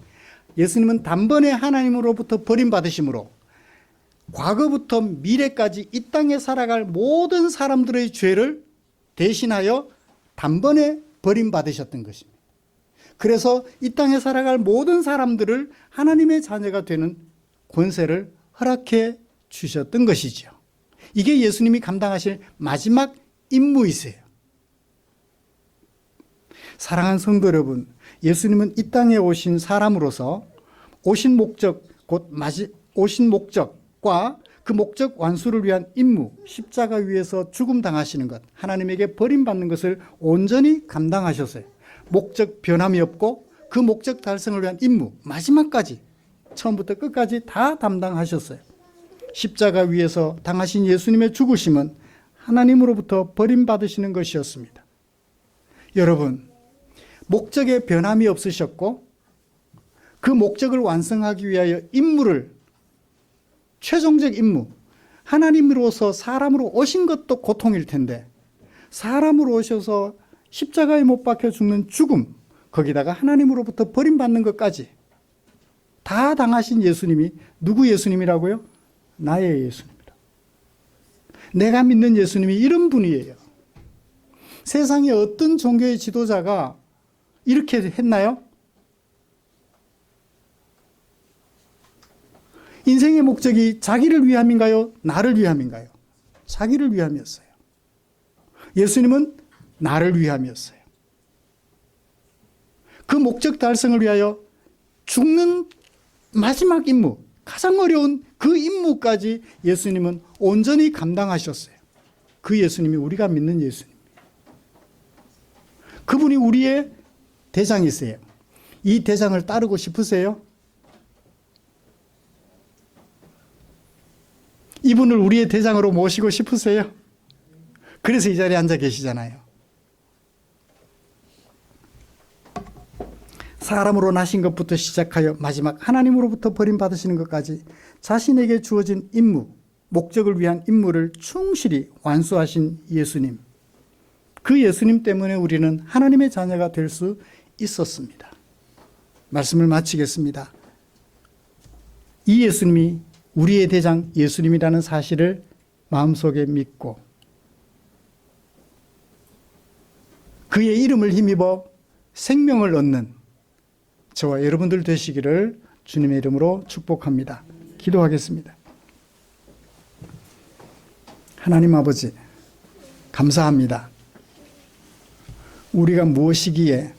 예수님은 단번에 하나님으로부터 버림받으심으로 과거부터 미래까지 이 땅에 살아갈 모든 사람들의 죄를 대신하여 단번에 버림받으셨던 것입니다. 그래서 이 땅에 살아갈 모든 사람들을 하나님의 자녀가 되는 권세를 허락해 주셨던 것이죠. 이게 예수님이 감당하실 마지막 임무이세요. 사랑하는 성도 여러분, 예수님은 이 땅에 오신 사람으로서 오신 목적과 그 목적 완수를 위한 임무, 십자가 위에서 죽음 당하시는 것, 하나님에게 버림받는 것을 온전히 감당하셨어요. 목적 변함이 없고 그 목적 달성을 위한 임무, 마지막까지 처음부터 끝까지 다 담당하셨어요. 십자가 위에서 당하신 예수님의 죽으심은 하나님으로부터 버림받으시는 것이었습니다. 여러분, 목적에 변함이 없으셨고 그 목적을 완성하기 위하여 임무를, 최종적 임무, 하나님으로서 사람으로 오신 것도 고통일 텐데 사람으로 오셔서 십자가에 못 박혀 죽는 죽음, 거기다가 하나님으로부터 버림받는 것까지 다 당하신 예수님이 누구 예수님이라고요? 나의 예수님이라. 내가 믿는 예수님이 이런 분이에요. 세상에 어떤 종교의 지도자가 이렇게 했나요? 인생의 목적이 자기를 위함인가요? 나를 위함인가요? 자기를 위함이었어요. 예수님은 나를 위함이었어요. 그 목적 달성을 위하여 죽는 마지막 임무, 가장 어려운 그 임무까지 예수님은 온전히 감당하셨어요. 그 예수님이 우리가 믿는 예수님. 그분이 우리의 대장이세요. 이 대장을 따르고 싶으세요? 이분을 우리의 대장으로 모시고 싶으세요? 그래서 이 자리에 앉아 계시잖아요. 사람으로 나신 것부터 시작하여 마지막 하나님으로부터 버림받으시는 것까지 자신에게 주어진 임무, 목적을 위한 임무를 충실히 완수하신 예수님. 그 예수님 때문에 우리는 하나님의 자녀가 될 수 있었습니다. 말씀을 마치겠습니다. 이 예수님이 우리의 대장 예수님이라는 사실을 마음속에 믿고 그의 이름을 힘입어 생명을 얻는 저와 여러분들 되시기를 주님의 이름으로 축복합니다. 기도하겠습니다. 하나님 아버지, 감사합니다. 우리가 무엇이기에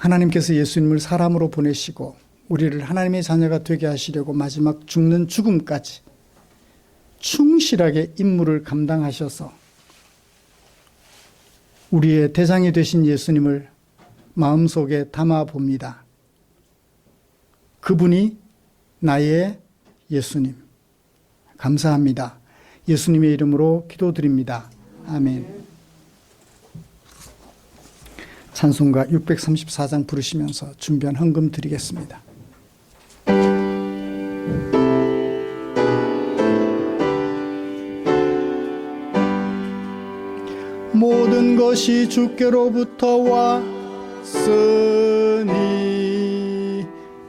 하나님께서 예수님을 사람으로 보내시고 우리를 하나님의 자녀가 되게 하시려고 마지막 죽는 죽음까지 충실하게 임무를 감당하셔서 우리의 대장이 되신 예수님을 마음속에 담아 봅니다. 그분이 나의 예수님. 감사합니다. 예수님의 이름으로 기도드립니다. 아멘. 찬송가 634장 부르시면서 준비한 헌금 드리겠습니다. 모든 것이 주께로부터 왔으니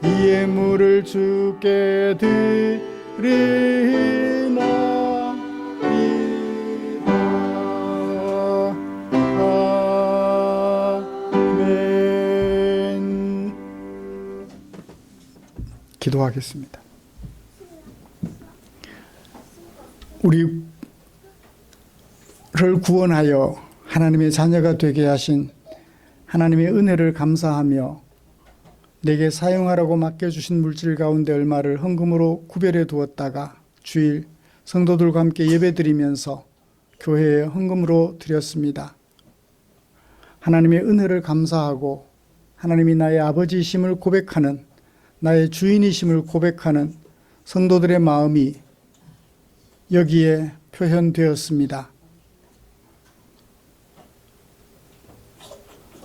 이 예물을 주께 드리나이다. 아멘. 기도하겠습니다. 우리를 구원하여 하나님의 자녀가 되게 하신 하나님의 은혜를 감사하며 내게 사용하라고 맡겨주신 물질 가운데 얼마를 헌금으로 구별해 두었다가 주일 성도들과 함께 예배드리면서 교회에 헌금으로 드렸습니다. 하나님의 은혜를 감사하고 하나님이 나의 아버지이심을 고백하는, 나의 주인이심을 고백하는 성도들의 마음이 여기에 표현되었습니다.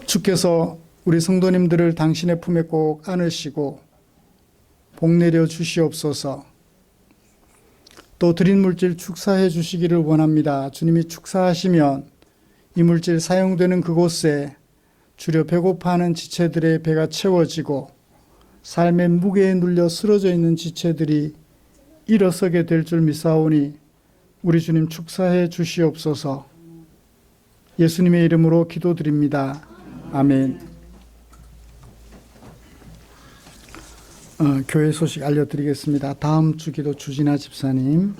주께서 우리 성도님들을 당신의 품에 꼭 안으시고 복 내려 주시옵소서. 또 드린 물질 축사해 주시기를 원합니다. 주님이 축사하시면 이 물질 사용되는 그곳에 주려 배고파하는 지체들의 배가 채워지고 삶의 무게에 눌려 쓰러져 있는 지체들이 일어서게 될 줄 믿사오니 우리 주님 축사해 주시옵소서. 예수님의 이름으로 기도드립니다. 아멘. 교회 소식 알려드리겠습니다. 다음 주 기도 주진아 집사님,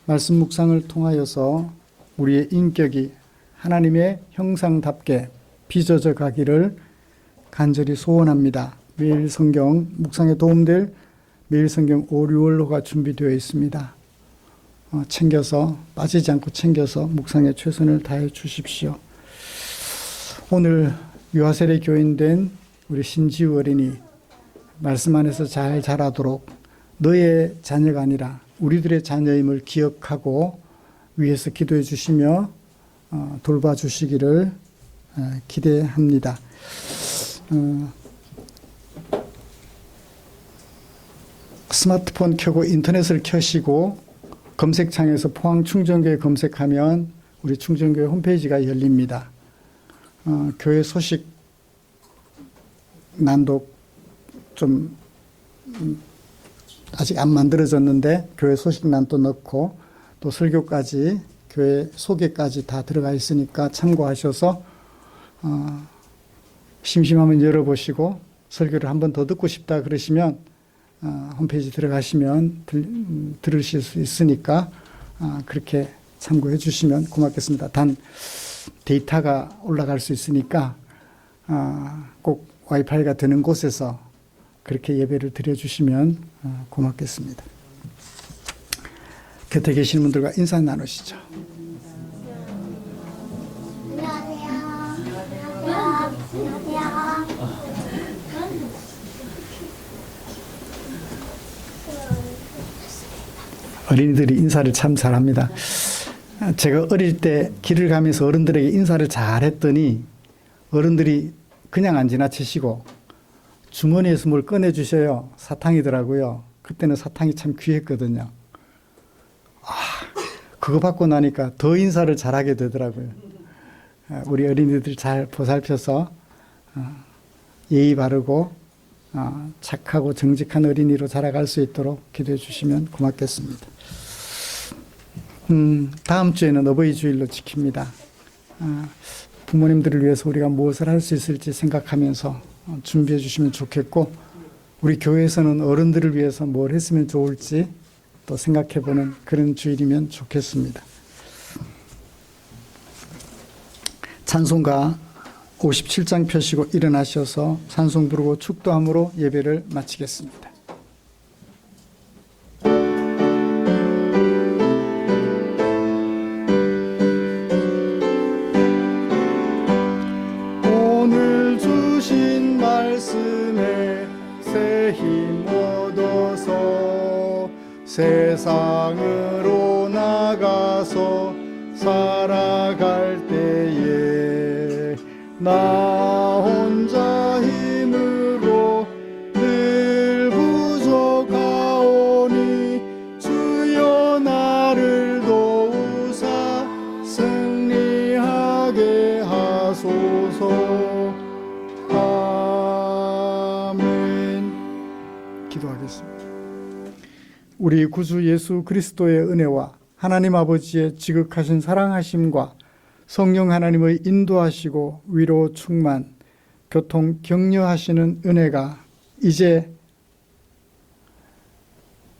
말씀 묵상을 통하여서 우리의 인격이 하나님의 형상답게 빚어져 가기를 간절히 소원합니다. 매일 성경 묵상에 도움될 매일 성경 5, 6월호가 준비되어 있습니다. 챙겨서, 빠지지 않고 챙겨서 묵상에 최선을 다해 주십시오. 오늘 유아세례 교인된 우리 신지우 어린이 말씀 안에서 잘 자라도록 너의 자녀가 아니라 우리들의 자녀임을 기억하고 위에서 기도해 주시며 돌봐주시기를 기대합니다. 스마트폰 켜고 인터넷을 켜시고 검색창에서 포항충전교회 검색하면 우리 충전교회 홈페이지가 열립니다. 교회 소식 난독 좀 아직 안 만들어졌는데 교회 소식란도 넣고 또 설교까지 교회 소개까지 다 들어가 있으니까 참고하셔서 심심하면 열어보시고 설교를 한 번 더 듣고 싶다 그러시면 홈페이지 들어가시면 들으실 수 있으니까 그렇게 참고해 주시면 고맙겠습니다. 단 데이터가 올라갈 수 있으니까 꼭 와이파이가 되는 곳에서 그렇게 예배를 드려주시면 고맙겠습니다. 곁에 계시는 분들과 인사 나누시죠. 어린이들이 인사를 참 잘합니다. 제가 어릴 때 길을 가면서 어른들에게 인사를 잘했더니 어른들이 그냥 안 지나치시고 주머니에서 뭘 꺼내주셔요. 사탕이더라고요. 그때는 사탕이 참 귀했거든요. 그거 받고 나니까 더 인사를 잘하게 되더라고요. 우리 어린이들 잘 보살펴서 예의 바르고 착하고 정직한 어린이로 자라갈 수 있도록 기도해 주시면 고맙겠습니다. 다음 주에는 어버이 주일로 지킵니다. 부모님들을 위해서 우리가 무엇을 할 수 있을지 생각하면서 준비해 주시면 좋겠고, 우리 교회에서는 어른들을 위해서 뭘 했으면 좋을지 또 생각해 보는 그런 주일이면 좋겠습니다. 찬송가 57장 펴시고 일어나셔서 찬송 부르고 축도함으로 예배를 마치겠습니다. 오늘 주신 말씀에 새 힘 얻어서 세상으로 나가서 살아갈 때에 나 혼자 힘으로 늘 부족하오니 주여 나를 도우사 승리하게 하소서. 아멘. 기도하겠습니다. 우리 구주 예수 그리스도의 은혜와 하나님 아버지의 지극하신 사랑하심과 성령 하나님의 인도하시고 위로 충만, 교통 격려하시는 은혜가 이제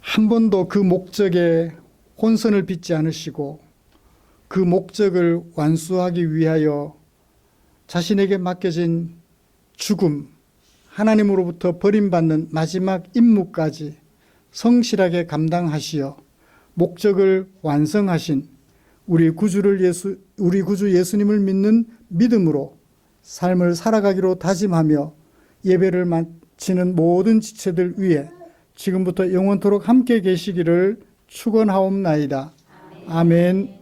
한 번도 그 목적에 혼선을 빚지 않으시고 그 목적을 완수하기 위하여 자신에게 맡겨진 죽음, 하나님으로부터 버림받는 마지막 임무까지 성실하게 감당하시어 목적을 완성하신 우리 구주 예수님을 믿는 믿음으로 삶을 살아가기로 다짐하며 예배를 마치는 모든 지체들 위해 지금부터 영원토록 함께 계시기를 축원하옵나이다. 아멘.